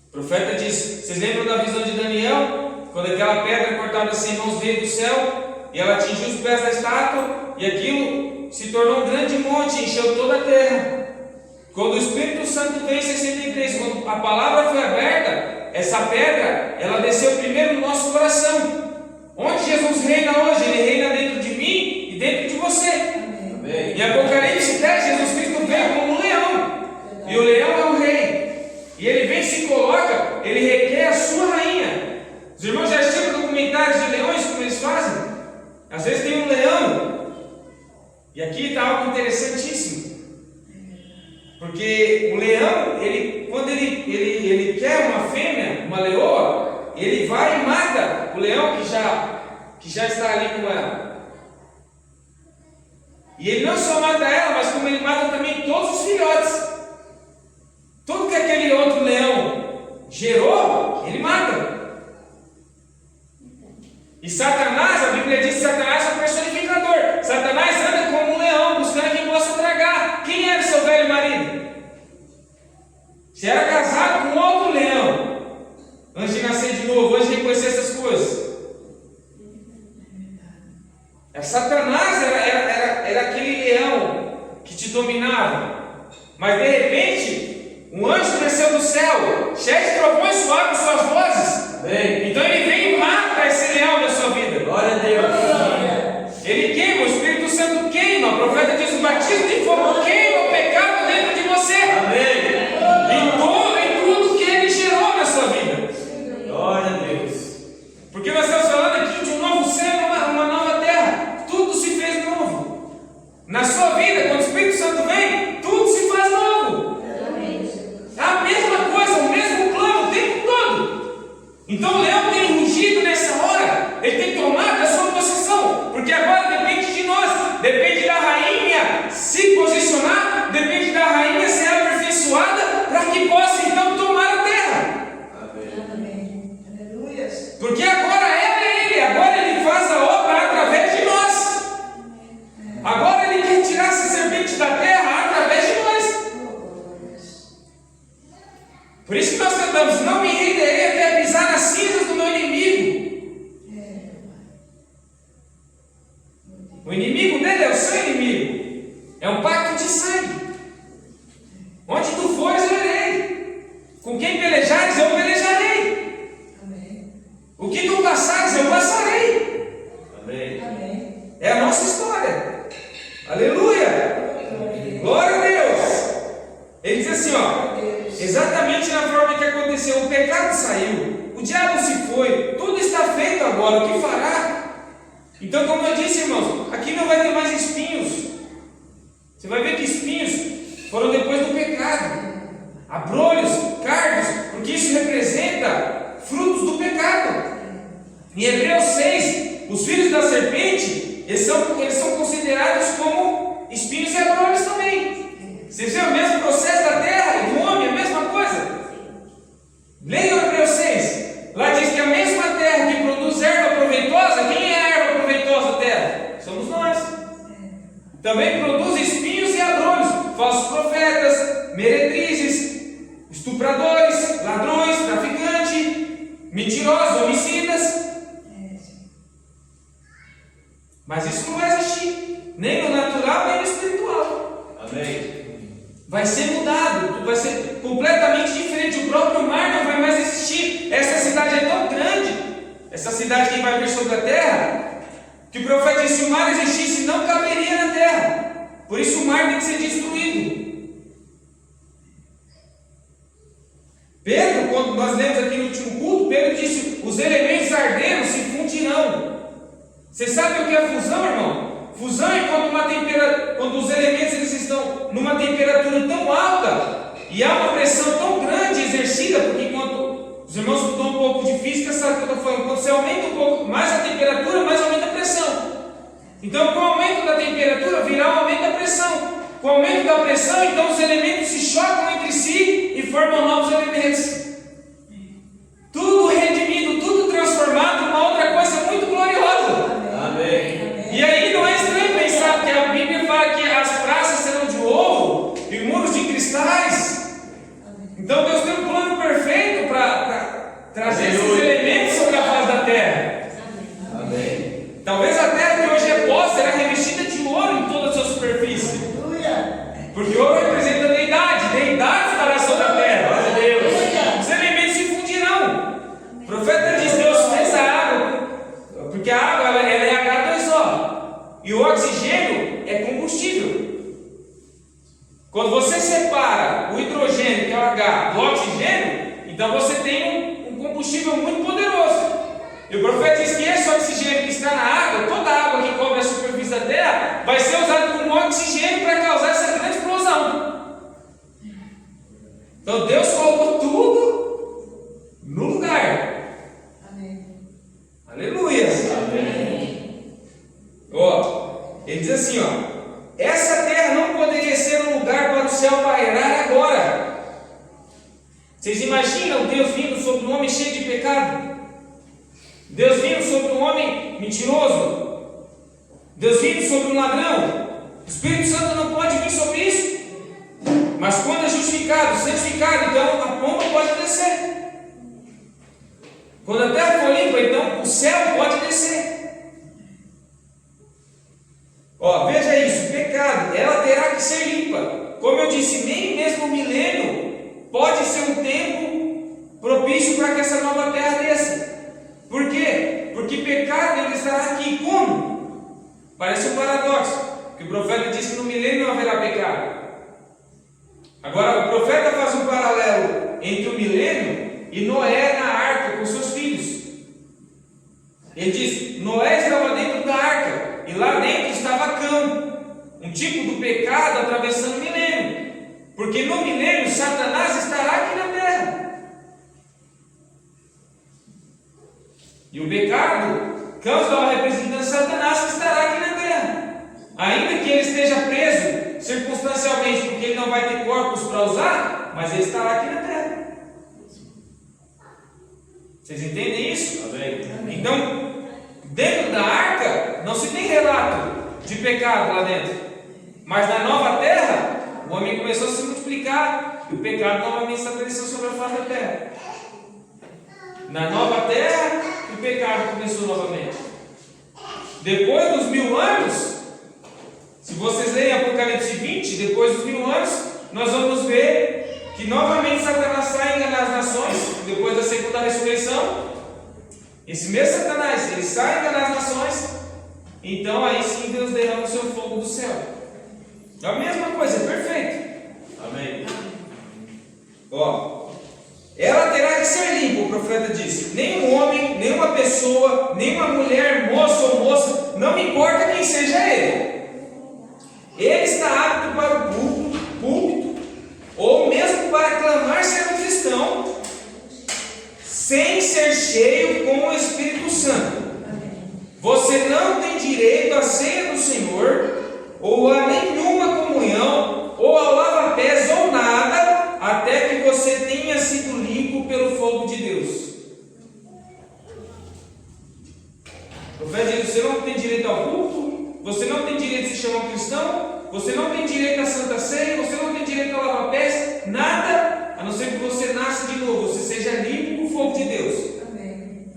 O profeta diz, vocês lembram da visão de Daniel? Quando aquela pedra cortada sem mãos veio do céu e ela atingiu os pés da estátua e aquilo se tornou um grande monte e encheu toda a terra. Quando o Espírito Santo veio em 63, quando a palavra foi aberta, essa pedra, ela desceu primeiro no nosso coração. Onde Jesus reina hoje? Ele reina dentro de mim e dentro de você. Amém. Em Apocalipse 10, Jesus Cristo veio como um leão. E o leão é o rei. E ele vem e se coloca, ele requer a sua rainha. Os irmãos já assistiram documentários de leões, como eles fazem? Às vezes tem um leão. E aqui está algo interessantíssimo. Porque o leão, quando ele quer uma fêmea, uma leoa, ele vai e mata o leão que já está ali com ela. E ele não só mata ela, mas como ele mata também todos os filhotes. Tudo que aquele outro leão gerou, ele mata. E Satanás, a Bíblia diz que Satanás é um personificador. Satanás anda como um leão, buscando quem possa tragar. Quem era seu velho marido? Você era casado com outro leão, antes de nascer de novo, antes de reconhecer essas coisas. Satanás era aquele leão que te dominava. Mas de repente, um anjo desceu do céu, cheio de trovões suaves suas vozes. Amém. Então ele vem e mata esse leão da sua vida. Glória a Deus. Ele queima, o Espírito Santo queima. O profeta diz: o batismo de fogo queima o pecado dentro de você. Amém. Em tudo que ele gerou na sua vida. Glória a Deus. Porque nós estamos falando aqui de um novo céu, uma nova terra. Tudo se fez novo. Na sua vida, quando o Espírito Santo vem, tudo se faz novo. É a mesma coisa, o mesmo plano o tempo todo. Então o leão tem rugido nessa hora, ele tem tomado a sua posição, porque agora depende de nós, depende da rainha se posicionar, depende da rainha ser aperfeiçoada, para que possa então tomar a terra. Amém. Aleluia. Porque agora ela é ele, agora ele faz a obra através de nós. Agora ele quer tirar essa serpente da terra através de nós. Por isso que nós cantamos: não me renderei até pisar nas cinzas do meu inimigo. O inimigo dele é o seu inimigo. É um pacto de sangue. Onde tu fores, eu irei. Com quem pelejares, eu pelejarei. O que tu passares, eu passarei. Então, como eu disse, irmãos, aqui não vai ter mais espinhos. Você vai ver que espinhos foram depois do pecado. Abrolhos, cardos, porque isso representa frutos do pecado. Em Hebreus 6, os filhos da serpente, eles são considerados como espinhos e abrolhos também. Vocês veem o mesmo processo da terra e do homem, a mesma coisa? Leiam Hebreus 6. Lá diz que a mesma terra que produz erva proveitosa, quem é a erva proveitosa da terra? Somos nós. Também produz espinhos e abrolhos, falsos profetas, meretrizes, estupradores, ladrões, traficantes, mentirosos, homicidas. Mas isso não vai existir, nem no natural, nem no espiritual. Amém. Vai ser mudado, vai ser completamente diferente. O próprio mar não vai mais existir. Essa cidade é tão grande, essa cidade que vai vir sobre a terra, que o profeta disse: se o mar existisse, não caberia na terra. Por isso o mar tem que ser destruído. Pedro, quando nós lemos aqui no último culto, Pedro disse: os elementos arderam se fundirão. Você sabe o que é fusão, irmão? Fusão é quando os elementos eles estão numa temperatura tão alta e há uma pressão tão grande exercida, porque quando os irmãos que estudam um pouco de física sabem o que eu estou falando, quando você aumenta um pouco mais a temperatura, mais aumenta a pressão. Então, com o aumento da temperatura virá um aumento da pressão. Com o aumento da pressão, então os elementos se chocam entre si e formam novos elementos. Tudo redimido, tudo transformado numa outra coisa muito gloriosa. Amém. E aí não é estranho pensar, porque a Bíblia fala que as praças serão de ouro e muros de cristais. Então Deus tem um plano perfeito para trazer esses elementos sobre a face da terra. Amém. Talvez a terra que hoje é pó será revestida de ouro em toda a sua superfície. Aleluia. Porque ouro representa a deidade estará sobre a terra. Glória a Deus. Os elementos se fundirão. O profeta diz: Deus fez a água, porque a água ela é H2O. E o oxigênio é combustível. Quando você separa o hidrogênio, que é o H, do oxigênio, então você tem um combustível muito poderoso. E o profeta diz que esse oxigênio que está na água, toda a água que cobre a superfície da terra, vai ser usado como oxigênio para causar essa grande explosão. Então Deus colocou tudo no lugar. Amém. Aleluia. Amém. Ele diz assim, essa terra não poderia ser um lugar para o céu pairar agora. Vocês imaginam Deus vindo sobre um homem cheio de pecado? Deus vindo sobre um homem mentiroso? Deus vindo sobre um ladrão? O Espírito Santo não pode vir sobre isso. Mas quando é justificado, santificado, então a pomba pode descer. Quando a terra for limpa, então o céu pode descer. Veja isso, pecado, ela terá que ser limpa. Como eu disse, nem mesmo o milênio pode ser um tempo propício para que essa nova terra desça. Por quê? Porque pecado ele estará aqui. Como? Parece um paradoxo, que o profeta disse que no milênio não haverá pecado. Agora, o profeta faz um paralelo entre o milênio e Noé na arca com seus filhos. Ele diz: Noé estava dentro da arca e lá dentro estava Cão, um tipo do pecado atravessando o milênio, porque no milênio Satanás estará aqui na terra. E o pecado, Cão estava representando Satanás que estará aqui na terra, ainda que ele esteja preso circunstancialmente, porque ele não vai ter corpos para usar, mas ele estará aqui na terra. Vocês entendem isso? Amém. Então, dentro da arca não se tem relato de pecado lá dentro, mas na nova terra o homem começou a se multiplicar e o pecado novamente estabeleceu sobre a face da terra. Na nova terra o pecado começou novamente. Depois dos 1000 anos, se vocês lerem Apocalipse 20, depois dos 1000 anos, nós vamos ver que novamente Satanás sai enganar as nações, depois da segunda ressurreição. Esse mesmo Satanás, ele sai enganar as nações, então aí sim Deus derrama o seu fogo do céu. É a mesma coisa, é perfeito. Amém. Ela terá que ser limpa. O profeta diz: nenhum homem, nenhuma pessoa, nenhuma mulher, moço ou moça, não me importa quem seja ele. Ele está apto para o púlpito, ou mesmo para clamar ser um cristão, sem ser cheio com o Espírito Santo. Você não tem direito à ceia do Senhor, ou a nenhuma comunhão, ou ao lava-pés, ou nada, até que você tenha sido limpo pelo fogo de Deus. O profeta diz: você não tem direito ao culto, você não tem direito de se chamar um cristão, você não tem direito à Santa Ceia, você não tem direito ao lava-pés, nada, a não ser que você nasça de novo, você seja limpo com o fogo de Deus. Amém.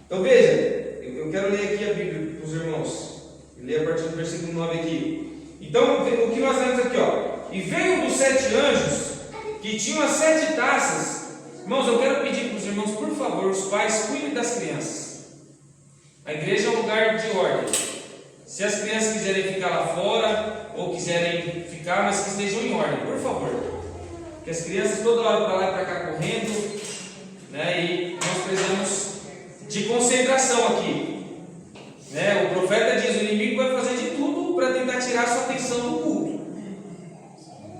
Então veja, eu quero ler aqui a Bíblia para os irmãos. Ler a partir do versículo 9 aqui. Então, o que nós lemos aqui, ó. E veio um dos 7 anjos, que tinham as 7 taças. Irmãos, eu quero pedir para os irmãos, por favor, os pais, cuidem das crianças. A igreja é um lugar de ordem. Se as crianças quiserem ficar lá fora, ou quiserem ficar, mas que estejam em ordem, por favor. Porque as crianças toda hora para lá e para cá correndo, né? E nós precisamos de concentração aqui. O profeta diz: o inimigo vai fazer de tudo para tentar tirar a sua atenção do culto.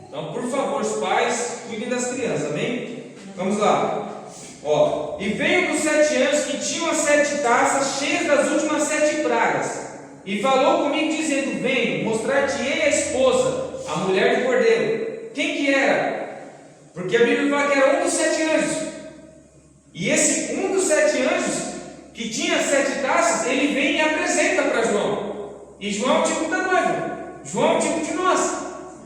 Então, por favor, os pais, cuidem das crianças, amém? Vamos lá. Ó, e veio dos 7 anjos que tinham as 7 taças cheias das últimas 7 pragas, e falou comigo dizendo: vem, mostrar-te-ei a esposa, a mulher do cordeiro. Quem que era? Porque a Bíblia fala que era um dos 7 anjos. E esse um dos 7 anjos, que tinha 7 taças, ele vem e apresenta para João. E João é o tipo da noiva. João é o tipo de nós.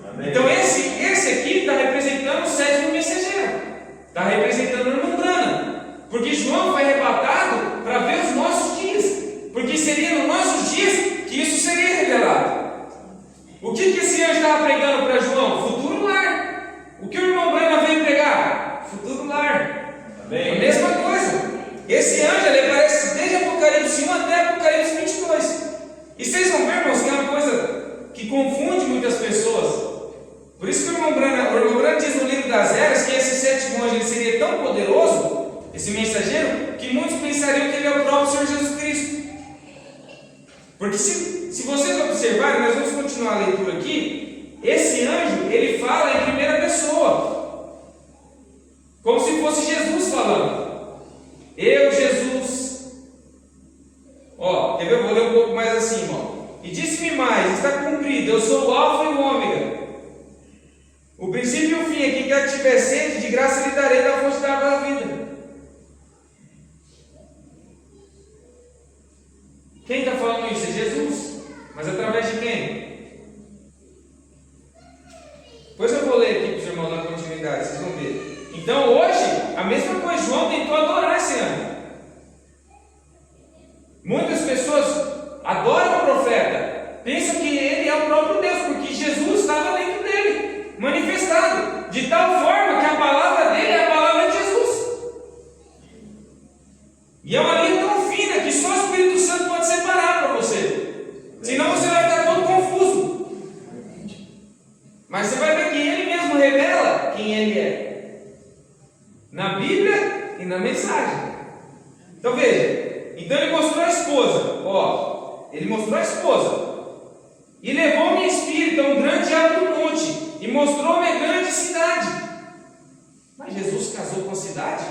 Amém. Então esse aqui está representando o 7º mensageiro. Está representando a irmã Brana. Porque João foi arrebatado para ver os nossos dias. Porque seria nos nossos dias que isso seria revelado. O que esse anjo estava pregando para João? Futuro lar. O que o irmão Brana veio pregar? Futuro lar. Amém. A mesma coisa. Esse anjo, ele aparece desde Apocalipse 1 até Apocalipse 22. E vocês vão ver, irmãos, que é uma coisa que confunde muitas pessoas. Por isso que o irmão Brana diz no livro das Eras que esse 7º anjo ele seria tão poderoso, esse mensageiro, que muitos pensariam que ele é o próprio Senhor Jesus Cristo. Porque se vocês observarem, nós vamos continuar a leitura aqui, esse anjo, ele fala em primeira pessoa, como se fosse Jesus falando. Eu, Jesus. Ó, quer ver? Eu vou ler um pouco mais assim, ó. E disse-me mais: está cumprido, eu sou o Alfa e o Ômega, o princípio e o fim. Quem quer que tiver sede, de graça lhe darei da fonte da água da vida. Quem está falando isso? É Jesus. Mas através de quem? Depois eu vou ler aqui para os irmãos na continuidade, vocês vão ver. Então hoje, a mesma coisa, João tentou adorar esse anjo. Muitas pessoas adoram o profeta, pensam que ele é o próprio Deus, porque Jesus estava dentro dele, manifestado, de tal forma que a palavra dele é a palavra de Jesus. E é uma linha tão fina que só o Espírito Santo pode separar para você, senão você vai ficar todo confuso. Mas você vai ver que ele mesmo revela quem ele é, na Bíblia e na mensagem. Então veja, então ele mostrou a esposa, ó, ele mostrou a esposa, e levou-me em espírito a um grande alto monte, e mostrou-me a grande cidade. Mas Jesus casou com a cidade?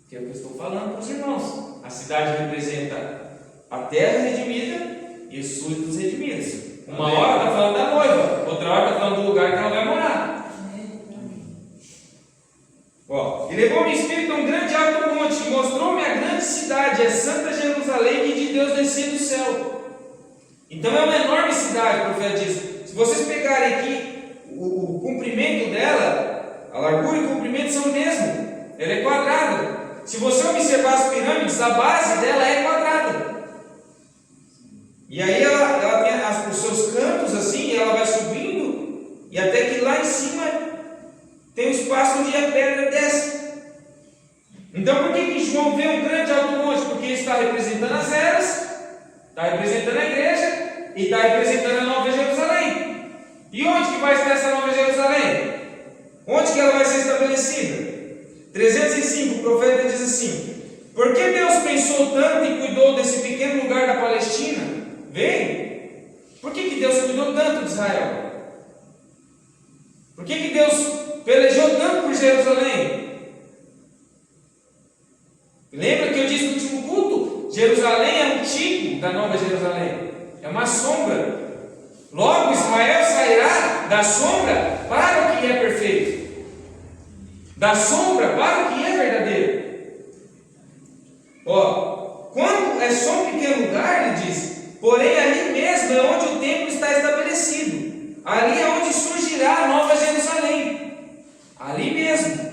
Que é o que eu estou falando para os irmãos. A cidade representa a terra redimida e os súditos redimidos. Uma hora está falando da noiva, outra hora está falando do lugar que ela vai morar. Ó, e levou-me em espírito a um grande alto monte, e mostrou-me a grande cidade, a Santa Jerusalém, que de Deus descia do céu. Então é uma enorme cidade, o profeta diz. Se vocês pegarem aqui o comprimento dela, a largura e o comprimento são o mesmo. Ela é quadrada. Se você observar as pirâmides, a base dela é quadrada. E aí ela tem os seus cantos assim, e ela vai subindo, e até que lá em cima tem um espaço onde a pedra desce. Então por que João vê um grande alto monte? Porque ele está representando as eras, está representando a igreja e está representando a Nova Jerusalém. E onde que vai estar essa Nova Jerusalém? Onde que ela vai ser estabelecida? 305, o profeta diz assim: por que Deus pensou tanto e cuidou desse pequeno lugar da Palestina? Vem! Por que Deus cuidou tanto de Israel? Por que Deus pelejou tanto por Jerusalém? Lembra que eu disse no último culto? Jerusalém é um tipo da Nova Jerusalém, é uma sombra. Logo Israel sairá da sombra para o que é perfeito, da sombra para o que é verdadeiro. Quando é só um pequeno lugar, ele diz, porém ali mesmo é onde o templo está estabelecido, ali é onde surgirá a Nova Jerusalém, ali mesmo.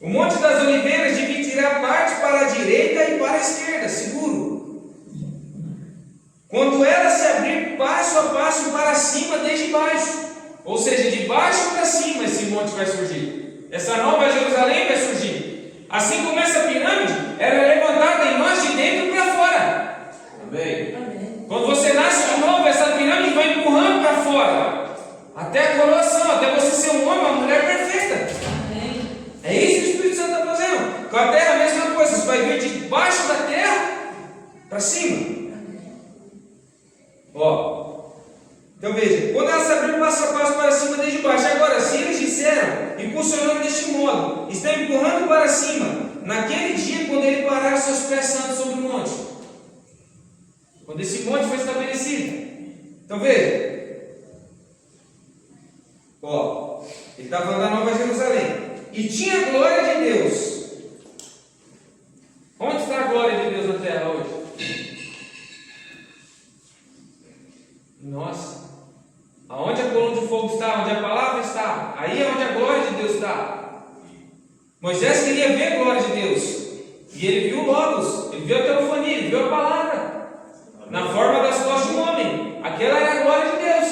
O Monte das Oliveiras dividirá parte para a direita e para a esquerda, seguro. Quando ela se abrir passo a passo para cima desde baixo, ou seja, de baixo para cima esse monte vai surgir, essa Nova Jerusalém vai surgir. Assim como essa pirâmide, ela é levantada em nós de dentro para fora. Amém. Quando você nasce de novo, essa pirâmide vai empurrando para fora, até a coroação, até você ser um homem, uma mulher perfeita. É isso que o Espírito Santo está fazendo. Com a terra a mesma coisa, você vai vir de baixo da terra para cima. Então veja, quando ela se abriu passo a passo para cima desde baixo, agora se eles disseram, impulsionando deste modo, estão empurrando para cima, naquele dia quando ele parar seus pés santos sobre o monte, quando esse monte foi estabelecido. Então veja, ele está falando da Nova Jerusalém, e tinha a glória de Deus. Onde está a glória de Deus na terra hoje? Nossa, aonde a coluna de fogo está, onde a palavra está, aí é onde a glória de Deus está. Moisés queria ver a glória de Deus, e ele viu o Logos, ele viu a teofania, ele viu a palavra, na forma das costas de um homem. Aquela era a glória de Deus.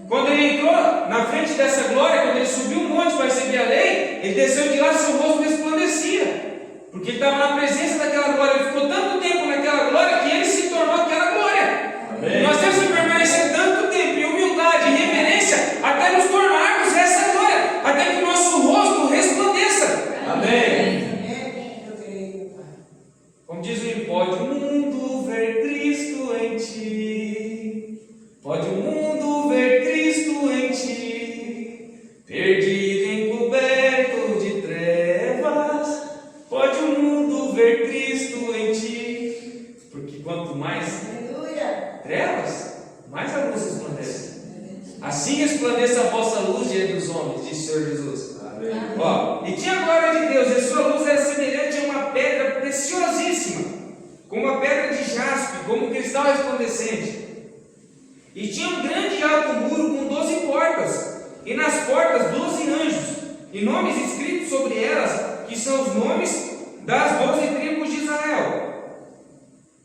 Quando ele entrou na frente dessa glória, quando ele subiu um monte para receber a lei, ele desceu de lá, seu rosto resplandecia, porque ele estava na presença daquela glória. Ele ficou tanto tempo naquela glória que ele se tornou aquela glória. Amém. Nós temos que permanecer tanto tempo em humildade e reverência até nos tornarmos essa glória, até que o nosso rosto resplandeça. Amém. Como diz o hino, pode o mundo ver Cristo em ti, pode o mundo ver Cristo em ti, perdido, encoberto de trevas, pode o mundo ver Cristo em ti, porque quanto mais trevas, mais a luz resplandece. Assim resplandeça a vossa luz diante dos homens, disse o Senhor Jesus. Amém. E tinha a glória de Deus, e a sua luz era semelhante a uma pedra preciosíssima, como uma pedra de jaspe, como um cristal resplandecente. E tinha um grande e alto muro com 12 portas, e nas portas 12 anjos, e nomes escritos sobre elas, que são os nomes das 12 tribos de Israel.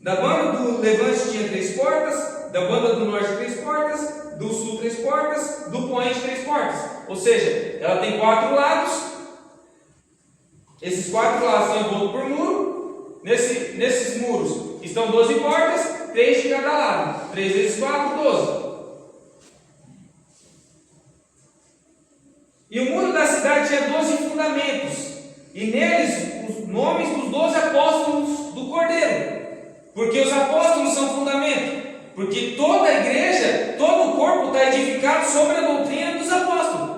Da banda do levante tinha 3 portas, da banda do norte 3 portas, do sul 3 portas, do poente 3 portas. Ou seja, ela tem 4 lados. Esses 4 lados estão envoltos por muro. Nesses muros estão 12 portas, 3 de cada lado. 3 vezes 4, 12. E o muro da cidade tinha 12 fundamentos, e neles os nomes dos 12 apóstolos do Cordeiro. Porque os apóstolos são fundamento. Porque toda a igreja, todo o corpo está edificado sobre a doutrina dos apóstolos.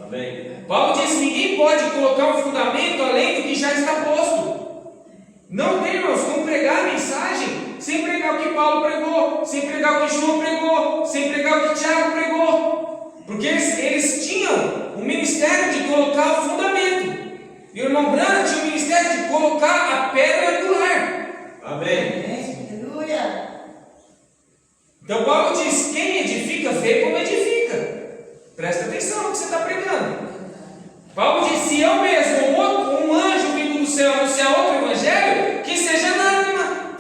Amém. Paulo disse: ninguém pode colocar um fundamento além do que já está posto. Não tem, irmãos, como pregar a mensagem sem pregar o que Paulo pregou, sem pregar o que João pregou, sem pregar o que Tiago pregou. Porque eles tinham o ministério de colocar o fundamento. E o irmão Branham tinha o ministério de colocar a pedra angular. Amém. Aleluia. Então Paulo diz: quem edifica, vê como edifica. Presta atenção no que você está pregando. Paulo diz: se eu mesmo, um anjo vindo do céu, anunciar outro evangelho, que seja anátema.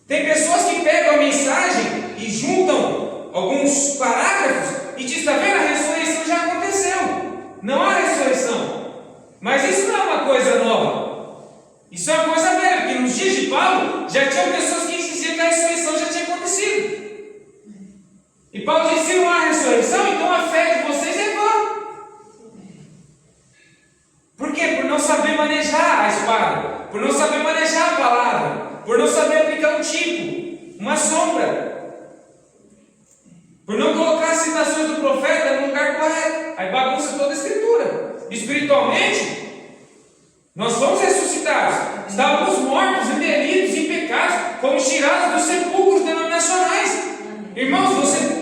Tem pessoas que pegam a mensagem e juntam alguns parágrafos e diz: está vendo, a ressurreição já aconteceu. Não há ressurreição. Mas isso não é uma coisa nova. Isso é uma coisa velha, porque nos dias de Paulo já tinham pessoas que diziam que a ressurreição já tinha acontecido. E Paulo disse: se não há ressurreição, então a fé de vocês é vã. Porque quê? Por não saber manejar a espada, por não saber manejar a palavra, por não saber aplicar um tipo, uma sombra, por não colocar as citações do profeta no lugar correto. Aí bagunça toda a escritura. Espiritualmente, nós fomos ressuscitados. Estávamos mortos, impedidos em pecados, fomos tirados dos sepulcros denominacionais. Irmãos, você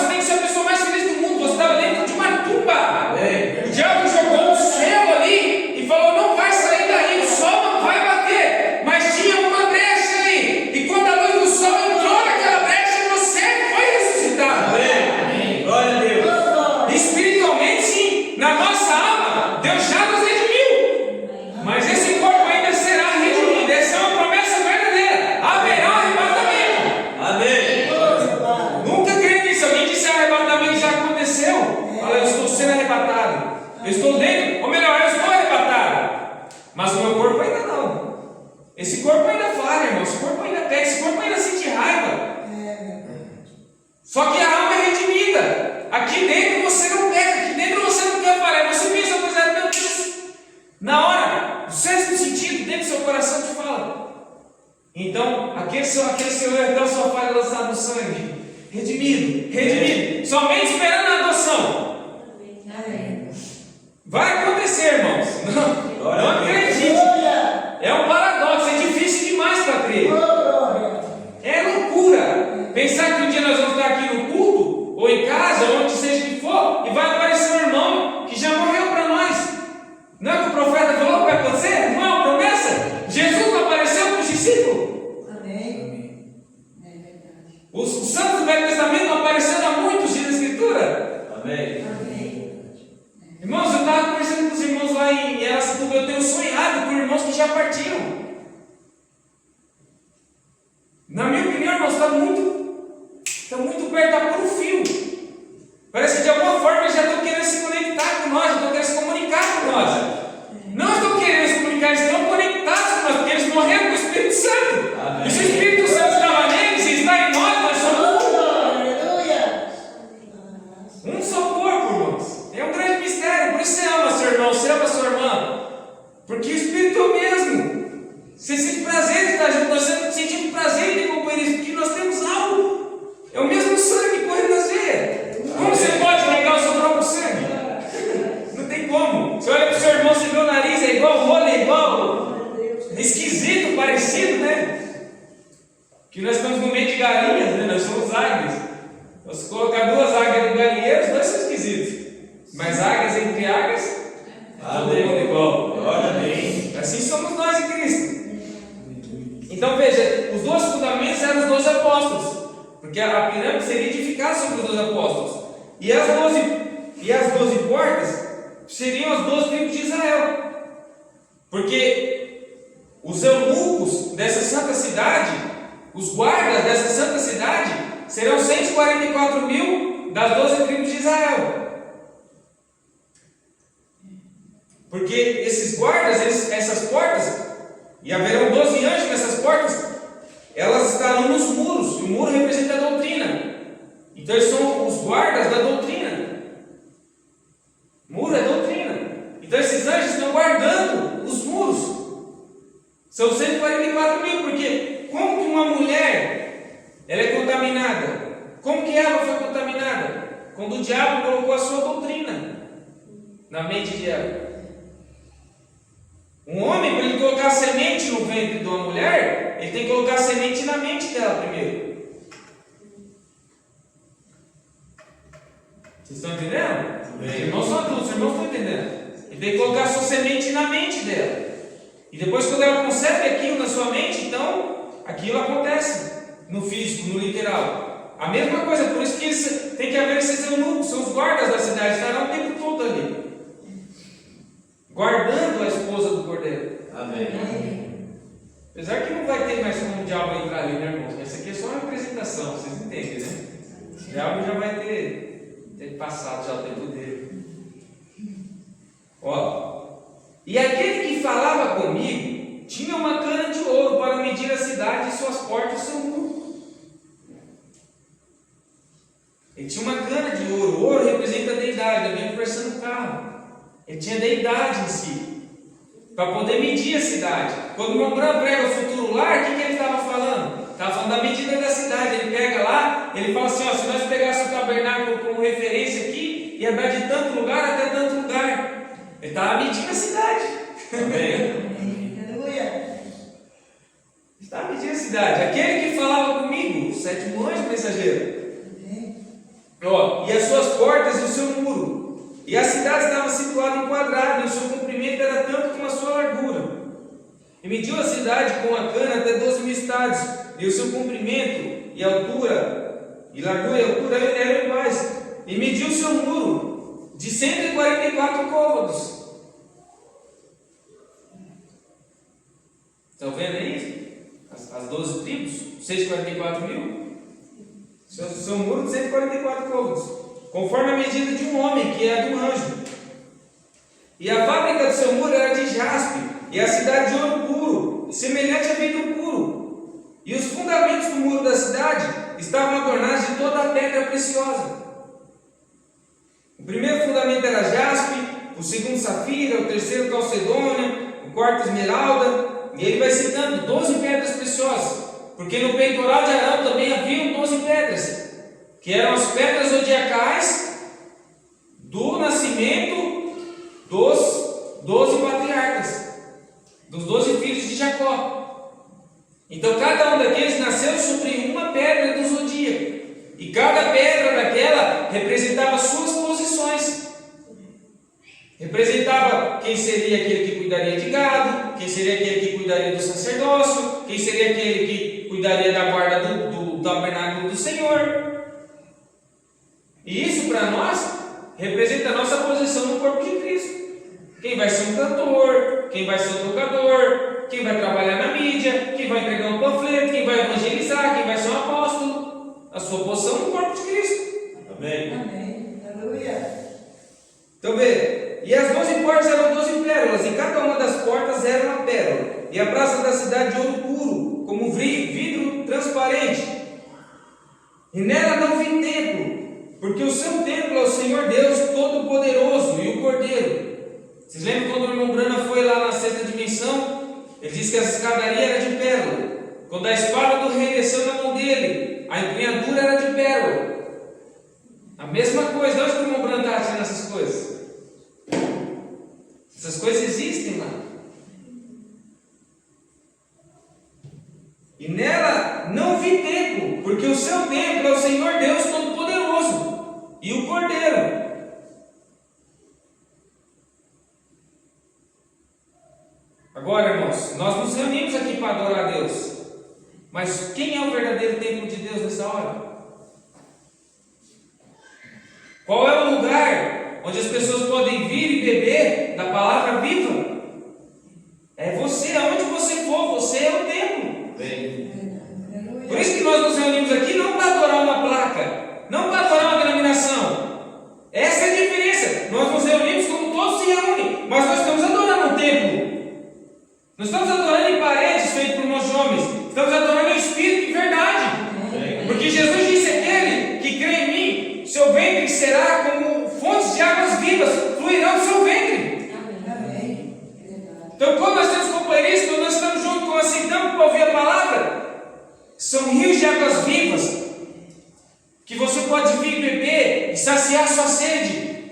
tem que ser a pessoa mais feliz do mundo. Você estava dentro de uma tumba. O diabo jogou um selo ali e falou: não vai sair daí, o sol não vai bater. Mas tinha uma brecha ali. E quando a luz do sol entrou naquela brecha, você foi ressuscitado. Amém. Glória a Deus. Espiritualmente, sim. Na nossa alma, Deus já nos redimiu. Mas esse corpo ainda será redimido. Essa é uma promessa verdadeira. Haverá arrebatamento. Amém. Nunca creio nisso. Alguém disse: arrebatamento já aconteceu. Fala: eu estou sendo arrebatado. Eu estou dentro, ou melhor, eu estou arrebatado. Mas o meu corpo ainda não. Esse corpo ainda falha, irmão. Esse corpo ainda pega. Esse corpo ainda sente raiva. Só que a alma é redimida. Aqui dentro você não peca. Aqui dentro você não quer falhar. Você pensa, meu Deus. Na hora, o sexto sentido dentro do seu coração te fala. Então, aquele Senhor então só falha lançado no sangue. Redimido. Somente esperando a adoção. Vai acontecer, irmãos. Não acredite. É um paradoxo. É difícil demais para crer. É loucura. Pensar que um dia nós vamos estar aqui no culto, ou em casa, ou onde seja que for, e vai aparecer um irmão que já morreu para nós. Não é o que o profeta falou que vai acontecer? Não é uma promessa? Jesus não apareceu para os discípulos. Os santos do Velho Testamento não apareceram há muitos dias na Escritura. Amém. Irmãos, eu estava conversando com os irmãos lá em Aracatuba. Eu tenho sonhado com irmãos que já partiram. Na minha opinião, irmãos, está muito perto, está por um fio. Parece que de alguma forma eles já estão querendo se conectar com nós, já estão querendo se comunicar com nós. Não estão querendo se comunicar, eles estão conectados com nós, porque eles morreram com o Espírito Santo. Amém. E se o Espírito Santo estava neles e está em nós, nós somos um só corpo, irmãos. É um grande mistério. Por isso você ama seu irmão, você ama sua irmã. Porque o Espírito é o mesmo. Você sente prazer de estar junto, nós sentimos prazer de ter companheirismo, porque nós temos algo. É o mesmo sangue correndo nas veias. Como você pode negar o seu próprio sangue? Não tem como. Você olha para o seu irmão, você vê o nariz, é igual o olho, é igual. Esquisito, parecido, né? Que nós estamos no meio de galinhas, né? Nós somos águias. Se colocar duas águias no galinheiro, os dois são esquisitos. Mas águias entre águias, todo mundo igual. Glória a Deus. Assim somos nós em Cristo. Então veja, os 12 fundamentos eram os 12 apóstolos. Porque a pirâmide seria edificada sobre os 12 apóstolos. E as 12 portas seriam as 12 tribos de Israel. Porque os eunucos dessa santa cidade, os guardas dessa santa cidade, serão 144 mil das 12 tribos de Israel. Porque esses guardas, essas portas, e haverão 12 anjos nessas portas, elas estarão nos muros. E o muro representa a doutrina. Então eles são os guardas da doutrina. Muro é doutrina. Então esses anjos estão guardando os muros. São 144 mil. Porque como que uma mulher ela é contaminada? Como que Eva foi contaminada? Quando o diabo colocou a sua doutrina na mente de Eva. Um homem, para ele colocar a semente no ventre de uma mulher, ele tem que colocar a semente na mente dela primeiro. Vocês estão entendendo? Os irmãos são adultos, os irmãos estão entendendo. Ele tem que colocar a sua semente na mente dela. E depois, quando ela concebe aquilo na sua mente, então aquilo acontece no físico, no literal. A mesma coisa, por isso que tem que haver esses eunucos, são os guardas da cidade, estarão o tempo todo ali, guardando a esposa do cordeiro. Amém. Apesar que não vai ter mais como o diabo entrar ali, né, irmãos? Essa aqui é só uma representação, vocês entendem, né? O diabo já vai ter passado já o tempo dele. Ó, e aquele que falava comigo tinha uma cana de ouro para medir a cidade e suas portas e seu muro. Ele tinha uma cana de ouro. O ouro representa a deidade. Alguém conversando no carro. Ele tinha deidade em si, para poder medir a cidade. Quando o irmão Branham prega o futuro lar, o que ele estava falando? Estava falando da medida da cidade. Ele pega lá, ele fala assim, ó, se nós pegássemos o tabernáculo como referência aqui, ia dar de tanto lugar até tanto lugar. Ele estava medindo a cidade. Amém. Aleluia. Estava medindo a cidade. Aquele que falava comigo, o sétimo anjo mensageiro. Amém. Ó, e as suas portas e o seu muro. E a cidade estava situada em quadrado, e o seu comprimento era tanto como a sua largura. E mediu a cidade com a cana até 12.000 estádios, e o seu comprimento e altura, e largura e altura eram iguais. E mediu o seu muro de 144 côvados. Estão vendo aí? As 12 tribos, 644 mil. Seu muro de 144 côvados. Conforme a medida de um homem, que é a de um anjo. E a fábrica do seu muro era de jaspe, e a cidade de ouro puro, semelhante a vidro puro. E os fundamentos do muro da cidade estavam adornados de toda a pedra preciosa. O primeiro fundamento era jaspe, o segundo safira, o terceiro calcedônia, o quarto esmeralda, e ele vai citando 12 pedras preciosas, porque no peitoral de Arão também haviam 12 pedras, que eram as pedras zodiacais do nascimento dos 12 patriarcas, dos 12 filhos de Jacó. Então cada um daqueles nasceu sobre uma pedra do zodíaco, e cada pedra daquela representava suas posições. Representava quem seria aquele que cuidaria de gado, quem seria aquele que cuidaria do sacerdócio, quem seria aquele que cuidaria da guarda do tabernáculo do Senhor. E isso para nós representa a nossa posição no corpo de Cristo. Quem vai ser um cantor, quem vai ser um tocador, quem vai trabalhar na mídia, quem vai entregar um panfleto, quem vai evangelizar, quem vai ser um apóstolo. A sua posição no corpo de Cristo. Amém? Amém. Aleluia. Então vê, e as 12 portas eram 12 pérolas, e cada uma das portas era uma pérola. E a praça da cidade de ouro puro, como vidro transparente. E nela não vi templo, porque o seu templo é o Senhor Deus Todo-Poderoso e o Cordeiro. Vocês lembram quando o irmão Brana foi lá na sexta dimensão? Ele disse que a escadaria era de pérola. Quando a espada do rei desceu na mão dele, a empunhadura era de pérola. A mesma coisa. De onde que o irmão Brana está tirando essas coisas? Essas coisas existem lá. E nela não vi templo, porque o seu templo é o Senhor Deus Todo-Poderoso e o Cordeiro. Agora, irmãos, nós nos reunimos aqui para adorar a Deus. Mas quem é o verdadeiro templo de Deus nessa hora? Qual é o lugar onde as pessoas podem vir e beber da palavra viva? É você, aonde você for, você é o templo. Por isso que nós nos reunimos aqui não para adorar uma placa, não para adorar uma denominação. Essa é a diferença. Nós nos reunimos como todos se reúnem, mas nós estamos adorando um templo. Não estamos adorando em paredes feitas por mãos de homens, estamos adorando em espírito e verdade. Porque Jesus disse: aquele que crê em mim, seu ventre será como fontes de águas vivas, fluirão do seu ventre. Amém. Então, quando nós temos companheiros, quando nós estamos juntos, como aceitamos para ouvir a palavra, são rios de águas vivas, que você pode vir beber e saciar sua sede.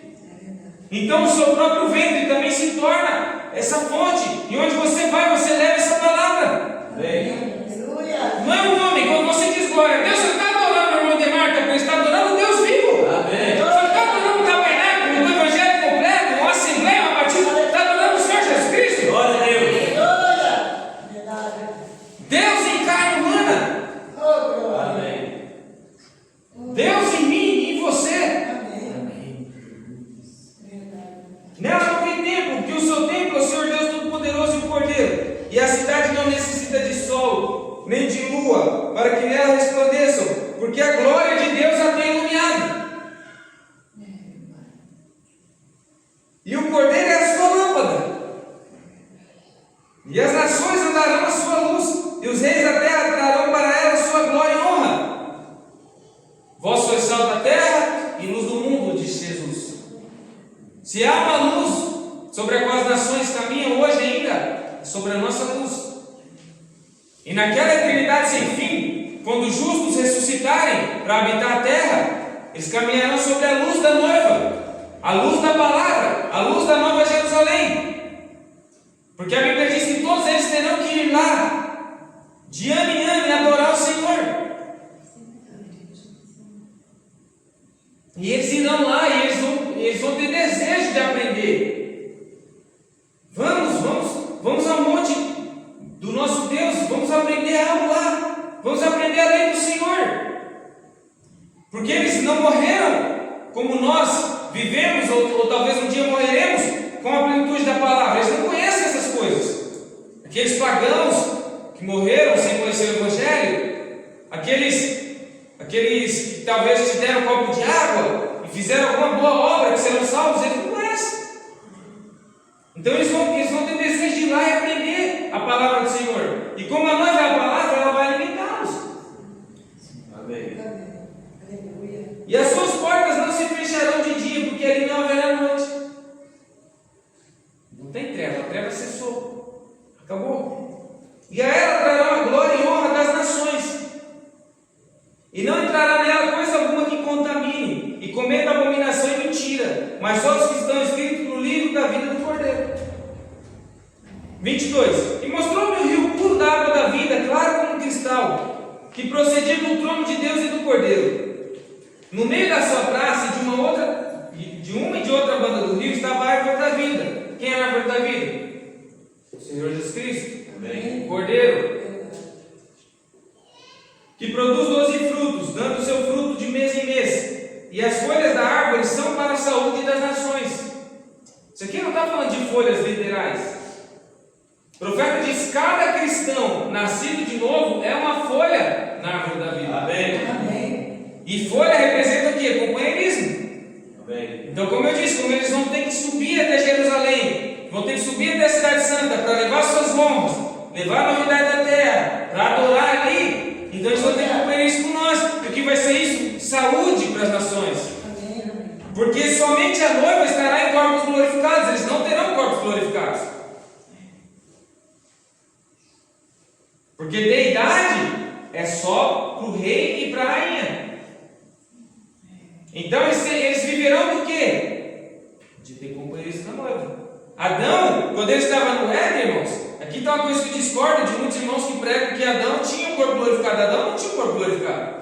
Então, o seu próprio ventre também se torna essa fonte, e onde você vai, você leva essa palavra. Aleluia. Não é um homem, quando você diz glória a Deus, você está adorando o irmão Demarco, porque ele está adorando o Deus vivo. Amém. Você não está adorando o tabernáculo, o evangelho completo, uma assembleia, uma batida, está adorando o Senhor Jesus Cristo. Glória a Deus. Aleluia. Verdade. Deus em carne humana, Oh, glória. Amém. Deus em mim e em você. Amém. Verdade. Nela não tem templo, porque o seu templo é o Senhor Deus Todo-Poderoso e o Cordeiro. E a cidade não necessita de sol, nem de lua, para que nela resplandeçam, porque a glória de Deus a tem iluminado. E o Cordeiro é a sua lâmpada. E as nações andarão à sua luz, e os reis da terra trarão para ela sua glória e honra. Vós sois sal da terra e luz do mundo, diz Jesus. Se há uma luz sobre a nossa luz. E naquela eternidade sem fim, quando os justos ressuscitarem para habitar a terra, eles caminharão sobre a luz da noiva, a luz da palavra, a luz da Nova Jerusalém. Porque a Bíblia diz que todos eles terão que ir lá, de ano em ano, e adorar o Senhor. E eles irão lá e eles vão ter desejo de aprender. Vamos ao monte do nosso Deus, vamos aprender algo lá, vamos aprender a lei do Senhor. Porque eles não morreram como nós vivemos, ou talvez um dia morreremos com a plenitude da palavra. Eles não conhecem essas coisas. Aqueles pagãos que morreram sem conhecer o Evangelho, aqueles que talvez te deram um copo de água e fizeram alguma boa obra que serão salvos, eles não conhecem. Então eles vão ter desejo de ir lá e aprender a palavra do Senhor. E como a noiva é a palavra, ela vai alimentá-los. Amém. Aleluia. E as suas portas não se fecharão de dia, porque ali não haverá noite. Não tem treva, a treva cessou. Acabou. E a ela trarão a glória e honra das nações. E não entrará nela coisa alguma que contamine, e cometa abominação e mentira, mas só os que estão escritos no livro da vida do Cordeiro. 22. E mostrou-me o rio puro da água da vida, claro como cristal, que procedia do trono de Deus e do Cordeiro. No meio da sua praça e de uma e de outra banda do rio estava a árvore da vida. Quem é a árvore da vida? O Senhor Jesus Cristo. Amém. O Cordeiro. Que produz 12 frutos, dando seu fruto de mês em mês. E as folhas da árvore são para a saúde das nações. Isso aqui não está falando de folhas literais. O profeta diz: cada cristão nascido de novo é uma folha na árvore da vida. Amém. Amém. E folha representa o quê? Companheirismo. Amém. Então, como eu disse, como eles vão ter que subir até Jerusalém, vão ter que subir até a Cidade Santa para levar suas honras, levar a novidade da terra, para adorar ali. Então eles vão ter que companheirismo com nós. O que vai ser isso? Saúde para as nações. Amém. Porque somente a noiva estará em corpos glorificados, eles não terão corpos glorificados. Porque deidade é só para o rei e para a rainha. Então eles viverão do quê? De ter companheirismo com a noiva. Adão, quando ele estava no Éden, irmãos, aqui está uma coisa que eu discordo de muitos irmãos que pregam que Adão tinha um corpo glorificado. Adão não tinha um corpo glorificado.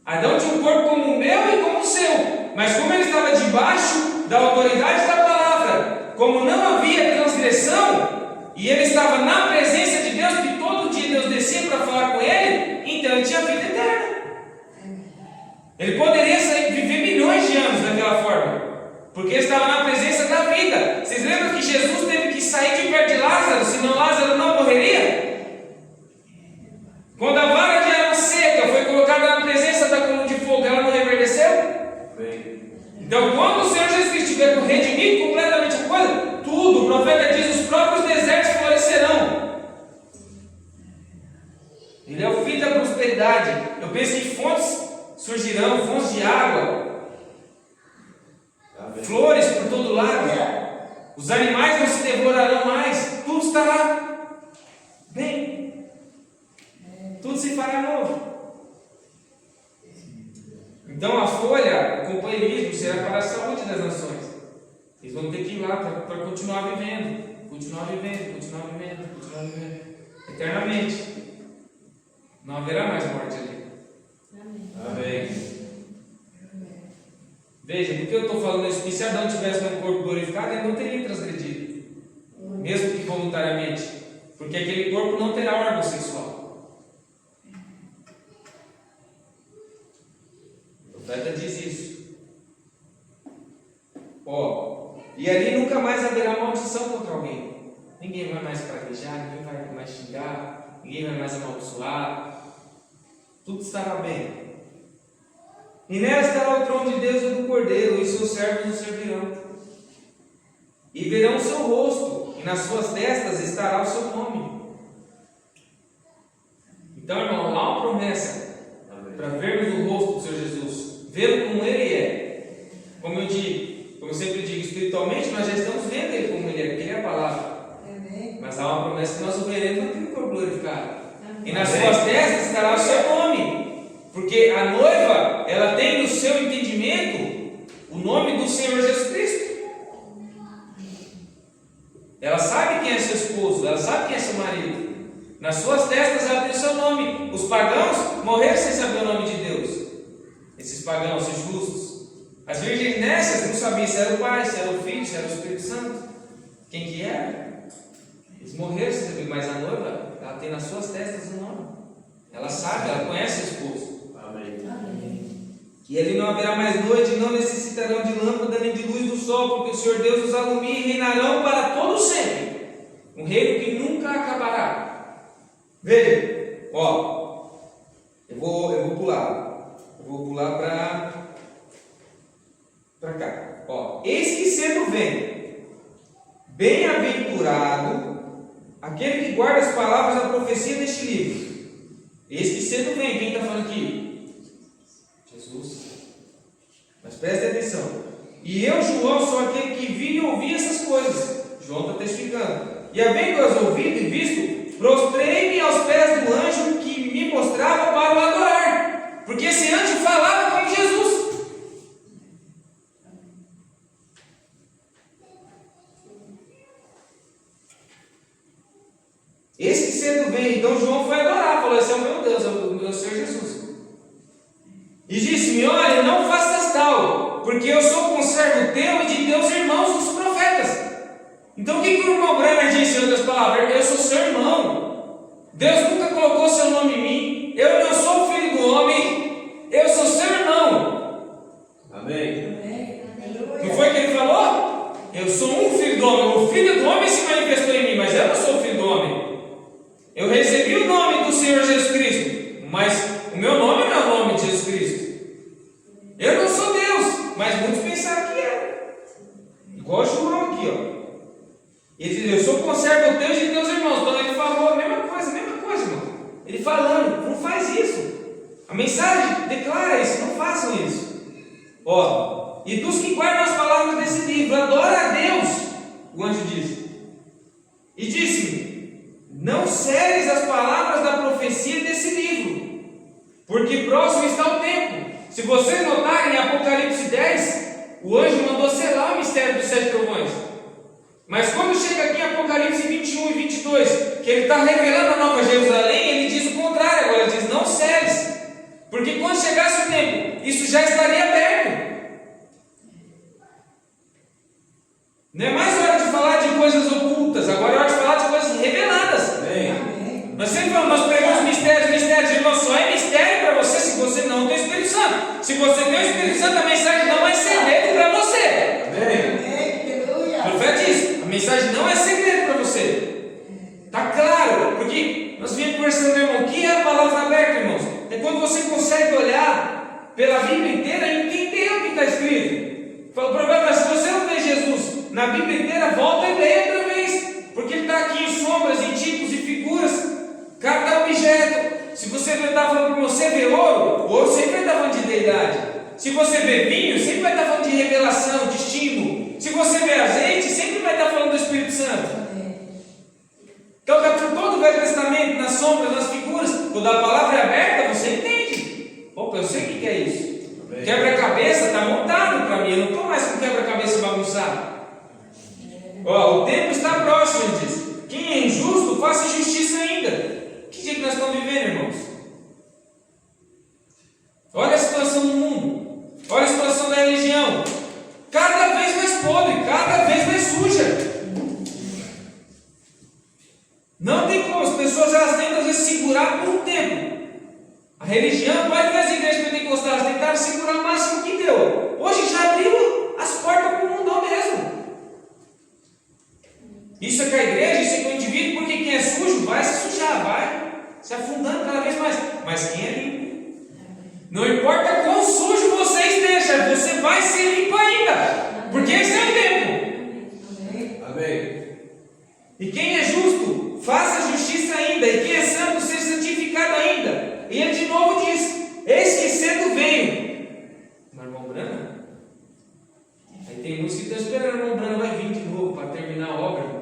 Adão tinha um corpo como o meu e como o seu. Mas como ele estava debaixo da autoridade da palavra, como não havia transgressão, e ele estava na presença de Deus, que todo dia Deus descia para falar com ele, então ele tinha vida eterna. Ele poderia viver milhões de anos daquela forma, porque ele estava na presença da vida. Vocês lembram que Jesus teve que sair de perto de Lázaro, senão Lázaro não morreria? Quando a vara de Arão seca foi colocada na presença da coluna de fogo, ela não reverdeceu? Amém. Então, quando o Senhor Jesus Cristo tiver redimido completamente a coisa, tudo, o profeta diz, os próprios desertos florescerão. Ele é o filho da prosperidade. Eu penso que fontes surgirão, fontes de água, Amém. flores por todo lado, os animais não se devorarão mais, tudo estará bem, tudo se fará novo. Então a folha, o companheirismo, será para a saúde das nações. Eles vão ter que ir lá para continuar vivendo, eternamente. Não haverá mais morte ali. Amém. Veja, por que eu estou falando isso? Porque se Adão tivesse um corpo glorificado, ele não teria transgredido, mesmo que voluntariamente, porque aquele corpo não terá órgão sexual. O profeta diz isso. E ali nunca mais haverá maldição contra alguém. Ninguém vai mais praguejar, ninguém vai mais xingar, ninguém vai mais amaldiçoar. Tudo estará bem. E nela estará o trono de Deus e do Cordeiro, e seus servos o servirão. E verão o seu rosto, e nas suas testas estará o seu nome. Então, irmão, há uma promessa para vermos o rosto do Senhor Jesus, vê-lo como Ele é. Como eu sempre digo, espiritualmente nós já estamos vendo Ele como Ele é, porque Ele é a palavra. Amém. Mas há uma promessa que nós o veremos naquele corpo glorificado. E nas suas testas estará o seu nome. Porque a noiva, ela tem no seu entendimento o nome do Senhor Jesus Cristo. Ela sabe quem é seu esposo, ela sabe quem é seu marido. Nas suas testas ela tem o seu nome. Os pagãos morreram sem saber o nome de Deus. Esses pagãos, esses justos. As virgens nessas não sabiam se era o Pai, se era o Filho, se era o Espírito Santo. Quem que era? Eles morreram sem saber, mas a noiva, ela tem nas suas testas o nome. Ela sabe, ela conhece o esposo. Amém. E ali não haverá mais noite, não necessitarão de lâmpada nem de luz do sol, porque o Senhor Deus os alumia e reinarão para todo sempre. Um reino que nunca acabará. Veja, ó, eu vou pular. Eu vou pular para cá. Ó, eis que cedo vem, bem-aventurado aquele que guarda as palavras da profecia deste livro. Eis que cedo vem, quem está falando aqui? Jesus. Mas preste atenção. E eu, João, sou aquele que vi e ouvi essas coisas. João está testificando. E havendo-as ouvido e visto, prostrei-me aos pés do anjo que me mostrava para o adorar. Porque esse anjo falava com Jesus. Esse que cedo vem, então João foi adorar, falou: esse é o meu Deus, é o meu Senhor Jesus. E disse-me: olha, não faças tal, porque eu sou conservo teu e de teus irmãos, os profetas. Então o que o irmão Branham disse em outras palavras? Eu sou seu irmão. Deus nunca colocou seu nome em mim. Eu não sou filho do homem, eu sou seu irmão. Amém. Não foi o que ele falou? Eu sou um filho do homem. O filho do homem se manifestou em mim, mas eu não sou o filho do homem. Eu recebi o nome do Senhor Jesus Cristo, mas o meu nome não é o nome de Jesus Cristo. Eu não sou Deus, mas muitos pensaram que é. Igual João aqui, ó. Ele diz: eu sou conservo teu e de teus irmãos. Então ele falou a mesma coisa, irmão. Ele falando: não faz isso. A mensagem declara isso, não façam isso. Ó, e dos que guardam as palavras desse livro, adora a Deus, o anjo disse. E disse-me: não ceres as palavras da profecia desse livro, porque próximo está o tempo. Se vocês notarem em Apocalipse 10, o anjo mandou selar o mistério dos 7 trovões. Mas quando chega aqui em Apocalipse 21 e 22, que ele está revelando a Nova Jerusalém, ele diz o contrário agora, ele diz: não ceres, porque quando chegasse o tempo, isso já estaria aberto. Não é mais hora de falar de coisas ocultas, agora é hora de falar de coisas reveladas. Amém. Nós sempre falamos, nós pregamos mistérios, irmão, só é mistério para você se você não tem o Espírito Santo. Se você tem o Espírito Santo, a mensagem não é segredo para você. Amém. O profeta diz: a mensagem não é segredo para você. Está claro, porque nós viemos conversando, meu irmão, o que é a palavra aberta, irmãos? É quando você consegue olhar pela Bíblia inteira e entender o que está escrito. Fala, profeta, se você não vê Jesus na Bíblia inteira, volta e leia outra vez, porque ele está aqui em sombras, em tipos e figuras, cada objeto. Se você está falando para você ver ouro, o ouro sempre vai estar falando de deidade. Se você vê vinho, sempre vai estar falando de revelação, de estímulo. Se você vê azeite, sempre vai estar falando do Espírito Santo. Então está por todo o Velho Testamento, nas sombras, nas figuras. Quando a palavra é aberta, você entende. Opa, eu sei o que é isso. Quebra-cabeça está montado para mim. Eu não estou mais com quebra-cabeça bagunçado. Ó, o tempo está próximo, ele diz. Quem é injusto, faça justiça ainda. Que dia que nós estamos vivendo, irmãos? Olha a situação do mundo. Olha a situação da religião. Cada vez mais podre, cada vez mais suja. Não tem como, as pessoas elas tentam às vezes segurar por um tempo. A religião, pode ver as igrejas pentecostais, elas tentaram segurar o máximo que deu. Hoje já abriu as portas para o mundão mesmo. Isso é com a igreja, isso é com o indivíduo, porque quem é sujo vai se sujar, vai se afundando cada vez mais. Mas quem é limpo? Não importa quão sujo você esteja, você vai ser limpo ainda, porque esse é o tempo. Amém. E quem é justo, faça justiça ainda, e quem é santo, seja santificado ainda. E ele de novo diz: eis que cedo venho. Mas irmão Branham, aí tem muitos que estão esperando, o irmão Branham vai vir de novo para terminar a obra.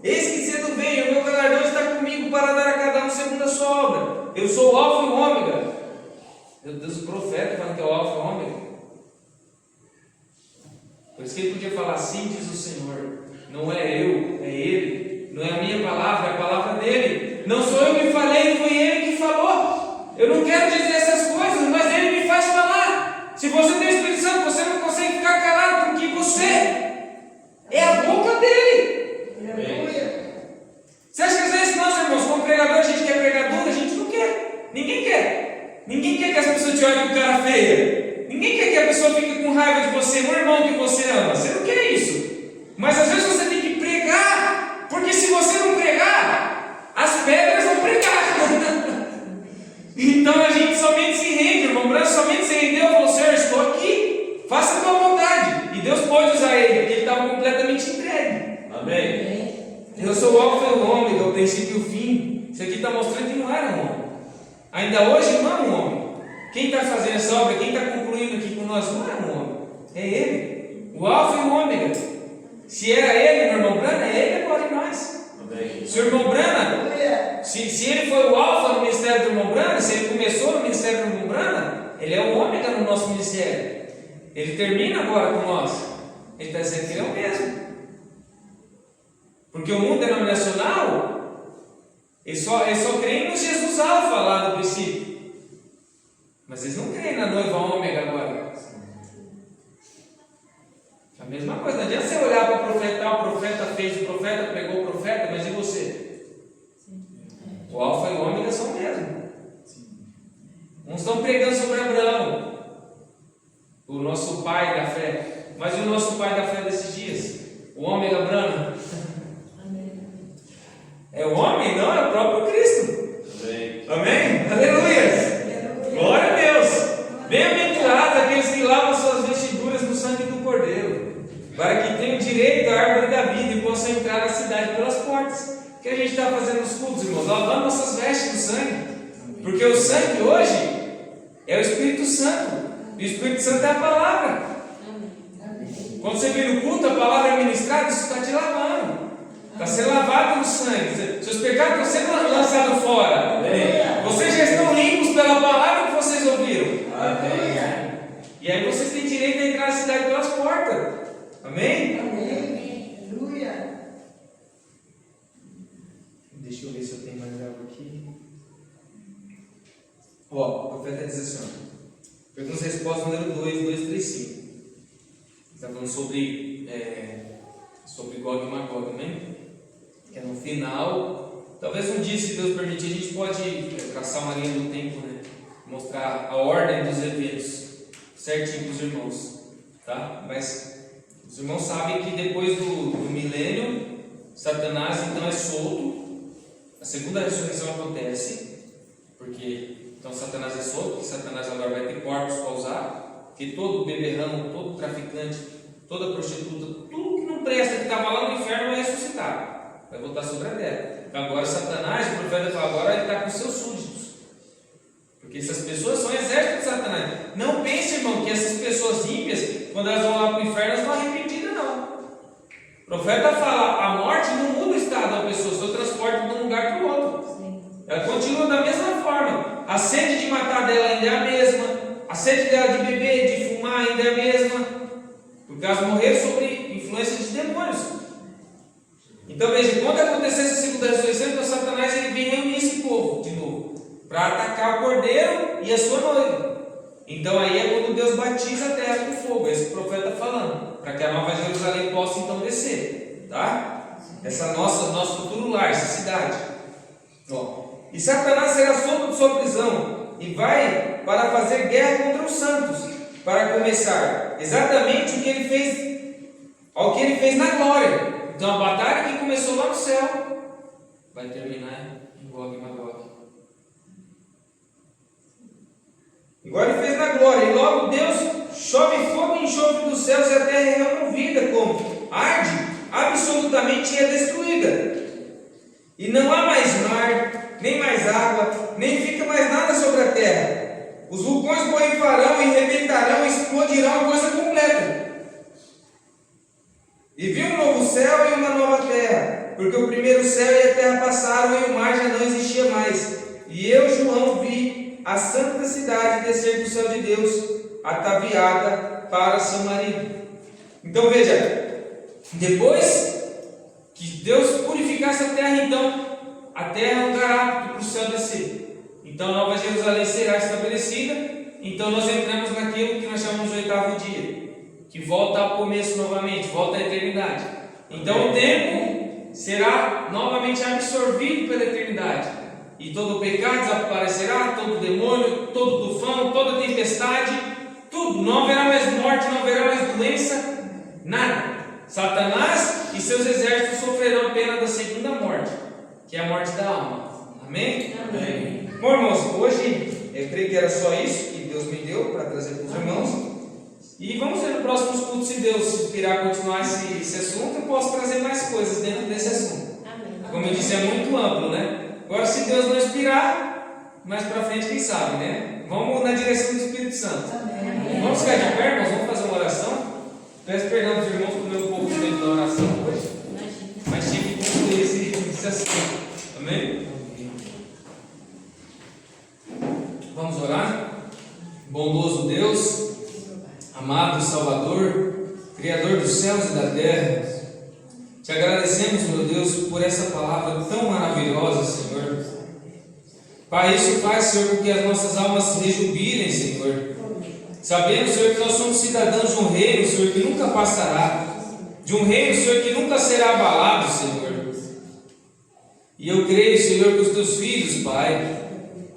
Eis que cedo venho, o meu galardão está comigo para dar a cada um segundo a sua obra. Eu sou o Alfa e o Ômega. Meu Deus, o profeta fala que é o Alfa e o Ômega. Por isso que ele podia falar assim, diz o Senhor. Não é eu, é Ele. Não é a minha palavra, é a palavra dele. Não sou eu que falei, foi Ele que falou. Eu não quero dizer essas coisas, mas Ele me faz falar. Se você tem o Espírito Santo, você não consegue ficar calado, porque você é a boca dele. Aleluia. Você acha que às vezes nós, irmãos, como pregador, a gente quer pregador? A gente não quer. Ninguém quer. Ninguém quer que as pessoas te olhem com cara feia. Ninguém quer que a pessoa fique com raiva de você, o irmão que você ama. Você não quer isso. Mas às vezes você tem que pregar, porque se você não pregar, as pedras vão pregar. Então a gente somente se rende, irmão Branco somente se rendeu e falou: Senhor, estou aqui, faça a tua vontade. E Deus pode usar ele, porque ele estava completamente entregue. Amém? Eu sou o Alfa e o Ômega, o princípio e o fim. Isso aqui está mostrando que não era um homem. Ainda hoje não é um homem. Quem está fazendo essa obra, quem está concluindo aqui com nós, não é um homem. É ele. O Alfa e o Ômega. Se era ele, meu irmão Brana, é ele agora em nós. Amém. Se o irmão Brana, se ele foi o Alfa no ministério do irmão Brana, se ele começou no ministério do irmão Brana, ele é o Ômega no nosso ministério. Ele termina agora com nós. Ele está dizendo que ele é o mesmo. Porque o mundo denominacional, eles só creem no Jesus Alfa lá no princípio. Mas eles não creem na noiva Ômega agora. A mesma coisa, não adianta você olhar para o profeta, o profeta fez, o profeta pregou o profeta, mas e você? O Alfa e o Ômega são o mesmo. Uns estão pregando sobre Abraão, o nosso pai da fé. Mas e o nosso pai da fé desses dias? O Ômega Brana. É o homem? Não, é o próprio Cristo. Amém? Amém? Aleluia! Glória a Deus! Bem-aventurados aqueles que lavam suas vestiduras no sangue do Cordeiro, para que tenham direito à árvore da vida e possam entrar na cidade pelas portas. O que a gente está fazendo nos cultos, irmãos? Lavando nossas vestes no sangue. Porque o sangue hoje é o Espírito Santo. E o Espírito Santo é a palavra. Quando você vem no culto, a palavra é ministrada, isso está te lavando. Está sendo lavado no sangue. Seus pecados estão sendo lançados fora. Amém. Vocês já estão limpos pela palavra que vocês ouviram. Amém. E aí vocês têm direito a entrar na cidade pelas portas. Amém? Amém. Aleluia. Deixa eu ver se eu tenho mais algo aqui. Ó, o profeta diz assim: perguntas e respostas número 235. Está falando sobre Gog e Magog, amém? Que é no final. Talvez um dia, se Deus permitir, a gente pode traçar uma linha do tempo, né? Mostrar a ordem dos eventos certinho para os irmãos, tá? Mas os irmãos sabem que depois do milênio, Satanás então é solto. A segunda ressurreição acontece, porque então Satanás é solto, porque Satanás agora vai ter corpos para usar, porque todo beberrão, todo traficante, toda prostituta, tudo que não presta, que estava lá no inferno, vai ressuscitar, vai voltar sobre a terra. Agora Satanás, o profeta fala, agora ele está com seus súditos, porque essas pessoas são exército de Satanás. Não pense, irmão, que essas pessoas ímpias, quando elas vão lá para o inferno, elas estão arrependidas, não. O profeta fala, a morte não muda o estado da pessoa, só transporta de um lugar para o outro. Ela continua da mesma forma. A sede de matar dela ainda é a mesma, a sede dela de beber, de fumar ainda é a mesma, porque elas morreram sobre influência de demônios. Então veja, quando acontecer essa segunda ressurreição, então Satanás ele vem reunir esse povo de novo, para atacar o cordeiro e a sua noiva. Então aí é quando Deus batiza a terra com fogo, é isso que o profeta está falando, para que a nova Jerusalém possa então descer, tá? Essa nosso futuro lar, essa cidade. Ó. E Satanás será solto de sua prisão e vai para fazer guerra contra os santos, para começar exatamente o que ele fez na glória. Então a batalha que começou lá no céu vai terminar em Gog e Magog. Igual ele fez na glória. E logo Deus chove fogo e enxofre dos céus e a terra é removida, como arde, absolutamente é destruída. E não há mais mar, nem mais água, nem fica mais nada sobre a terra. Os vulcões borrifarão e rebentarão e explodirão a coisa completa. E viu um novo céu e uma nova terra, porque o primeiro céu e a terra passaram e o mar já não existia mais. E eu, João, vi a santa cidade descer do céu de Deus, ataviada para seu marido. Então veja, depois que Deus purificasse a terra, então a terra é um lugar apto para o céu descer. Então a Nova Jerusalém será estabelecida. Então nós entramos naquilo que nós chamamos de 8º dia, que volta ao começo novamente, volta à eternidade. Então o tempo será novamente absorvido pela eternidade, e todo o pecado desaparecerá, todo o demônio, todo o tufão, toda a tempestade, tudo, não haverá mais morte, não haverá mais doença, nada. Satanás e seus exércitos sofrerão a pena da segunda morte, que é a morte da alma. Amém? Amém. Bom, irmãos, hoje eu creio que era só isso que Deus me deu para trazer para os irmãos. E vamos ver no próximo culto, se Deus inspirar a continuar esse assunto, eu posso trazer mais coisas dentro desse assunto. Como eu disse, é muito amplo, né? Agora, se Deus não inspirar, mais para frente, quem sabe, né? Vamos na direção do Espírito Santo. Vamos ficar de pé, irmãos, vamos fazer uma oração. Peço perdão dos irmãos por meu pouco tempo da oração hoje, mas tinha que concluir esse assunto. Amém? Vamos orar? Bondoso Deus, amado Salvador, Criador dos céus e da terra, te agradecemos, meu Deus, por essa palavra tão maravilhosa, Senhor. Pai, isso faz, Senhor, com que as nossas almas se rejubilem, Senhor. Sabemos, Senhor, que nós somos cidadãos de um reino, Senhor, que nunca passará, de um reino, Senhor, que nunca será abalado, Senhor. E eu creio, Senhor, que os teus filhos, Pai,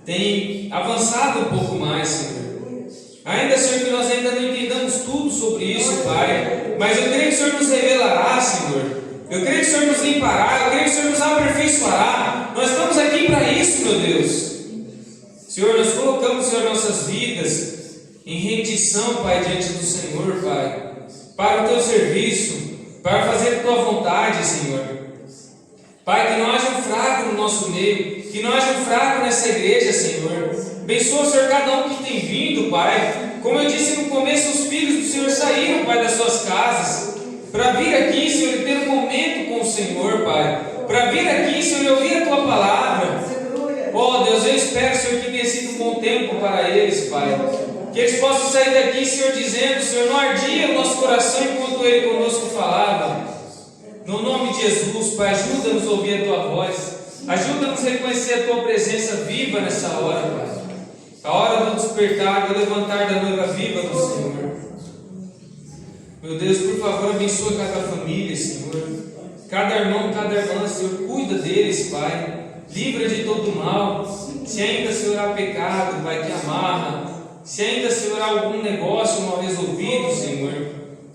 têm avançado um pouco mais, Senhor. Ainda, Senhor, que nós ainda não entendamos tudo sobre isso, Pai, mas eu creio que o Senhor nos revelará, Senhor. Eu creio que o Senhor nos limpará, eu creio que o Senhor nos aperfeiçoará. Nós estamos aqui para isso, meu Deus. Senhor, nós colocamos, Senhor, nossas vidas em rendição, Pai, diante do Senhor, Pai, para o teu serviço, para fazer a tua vontade, Senhor. Pai, que não haja um fraco no nosso meio, que não haja um fraco nessa igreja, Senhor. Abençoa, Senhor, cada um que tem vindo, Pai. Como eu disse no começo, os filhos do Senhor saíram, Pai, das suas casas, para vir aqui, Senhor, e ter um momento com o Senhor, Pai. Para vir aqui, Senhor, e ouvir a tua palavra. Oh, Deus, eu espero, Senhor, que tenha sido um bom tempo para eles, Pai. Que eles possam sair daqui, Senhor, dizendo, Senhor, não ardia o nosso coração enquanto Ele conosco falava. No nome de Jesus, Pai, ajuda-nos a ouvir a Tua voz. Ajuda-nos a reconhecer a Tua presença viva nessa hora, Pai. A hora do despertar, do levantar da noiva viva do Senhor. Meu Deus, por favor, abençoa cada família, Senhor. Cada irmão, cada irmã, Senhor, cuida deles, Pai. Livra de todo mal. Se ainda, Senhor, há pecado, Pai, que amarra. Se ainda, Senhor, há algum negócio mal resolvido, Senhor,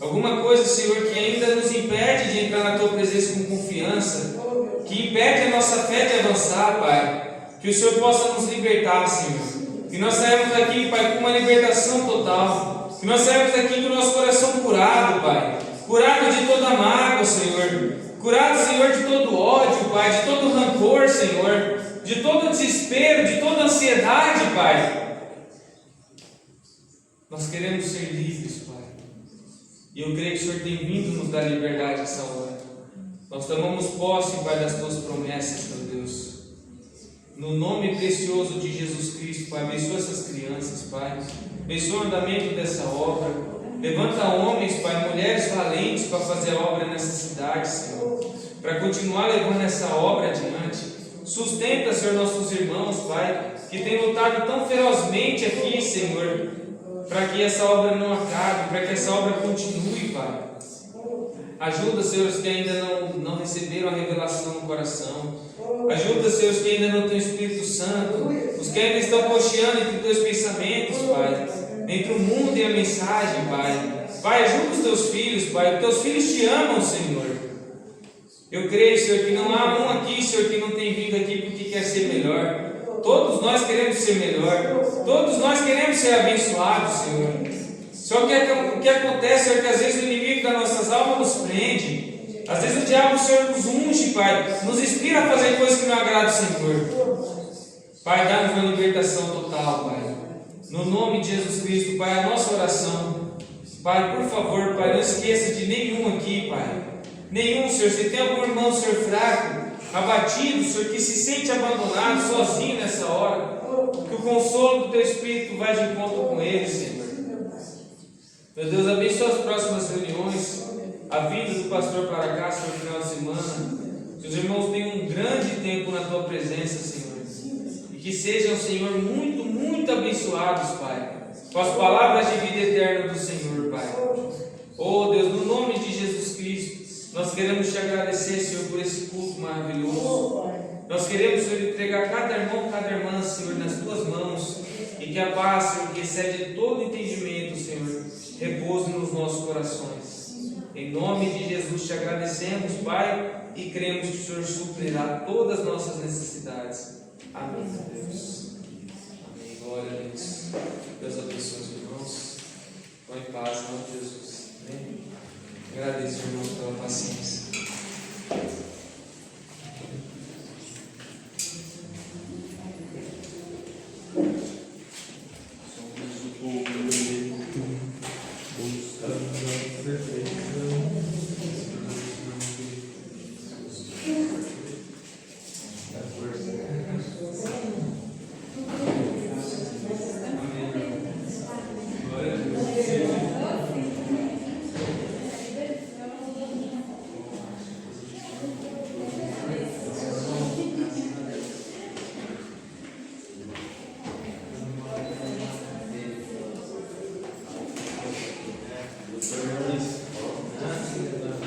alguma coisa, Senhor, que ainda nos impede de entrar na Tua presença com confiança, que impede a nossa fé de avançar, Pai, que o Senhor possa nos libertar, Senhor. Que nós saímos daqui, Pai, com uma libertação total. Que nós saímos daqui com o nosso coração curado, Pai. Curado de toda mágoa, Senhor. Curado, Senhor, de todo ódio, Pai, de todo rancor, Senhor. De todo desespero, de toda ansiedade, Pai. Nós queremos ser livres, Pai. E eu creio que o Senhor tem vindo nos dar liberdade nessa hora. Nós tomamos posse, Pai, das Tuas promessas, meu Deus. No nome precioso de Jesus Cristo, Pai, abençoa essas crianças, Pai. Abençoa o andamento dessa obra. Levanta homens, Pai, mulheres valentes para fazer a obra nessa cidade, Senhor. Para continuar levando essa obra adiante. Sustenta, Senhor, nossos irmãos, Pai, que têm lutado tão ferozmente aqui, Senhor, para que essa obra não acabe, para que essa obra continue, Pai. Ajuda, Senhor, os que ainda não receberam a revelação no coração. Ajuda, Senhor, os que ainda não têm o Espírito Santo, os que ainda estão cocheando entre Teus pensamentos, Pai, entre o mundo e a mensagem, Pai. Pai, ajuda os Teus filhos, Pai, os Teus filhos te amam, Senhor. Eu creio, Senhor, que não há um aqui, Senhor, que não tem vindo aqui porque quer ser melhor. Todos nós queremos ser melhor. Todos nós queremos ser abençoados, Senhor. Só que o que acontece é que às vezes o inimigo das nossas almas nos prende. Às vezes o diabo, Senhor, nos unge, Pai, nos inspira a fazer coisas que não agradam o Senhor. Pai, dá-nos uma libertação total, Pai. No nome de Jesus Cristo, Pai, a nossa oração. Pai, por favor, Pai, não esqueça de nenhum aqui, Pai. nenhum, Senhor. Se tem algum irmão, Senhor, fraco, abatido, Senhor, que se sente abandonado, sozinho nessa hora, que o consolo do Teu Espírito vai de encontro com ele, Senhor. Meu Deus, abençoa as próximas reuniões, a vida do pastor para cá, Senhor, no final de semana. Que os irmãos tenham um grande tempo na Tua presença, Senhor. E que sejam, Senhor, muito, muito abençoados, Pai, com as palavras de vida eterna do Senhor, Pai. Oh Deus, no nome de Jesus Cristo, nós queremos Te agradecer, Senhor, por esse culto maravilhoso. Nós queremos, Senhor, entregar cada irmão, cada irmã, Senhor, nas Tuas mãos. E que a paz, Senhor, que excede todo entendimento, Senhor, repouse nos nossos corações. Em nome de Jesus Te agradecemos, Pai, e cremos que o Senhor suprirá todas as nossas necessidades. Amém, Deus. Amém. Glória a Deus. Deus abençoe os irmãos. Vão em paz, em nome de Jesus. Amém. Agradeço, irmãos, pela paciência. Somos o povo eleito, buscando a perfeição.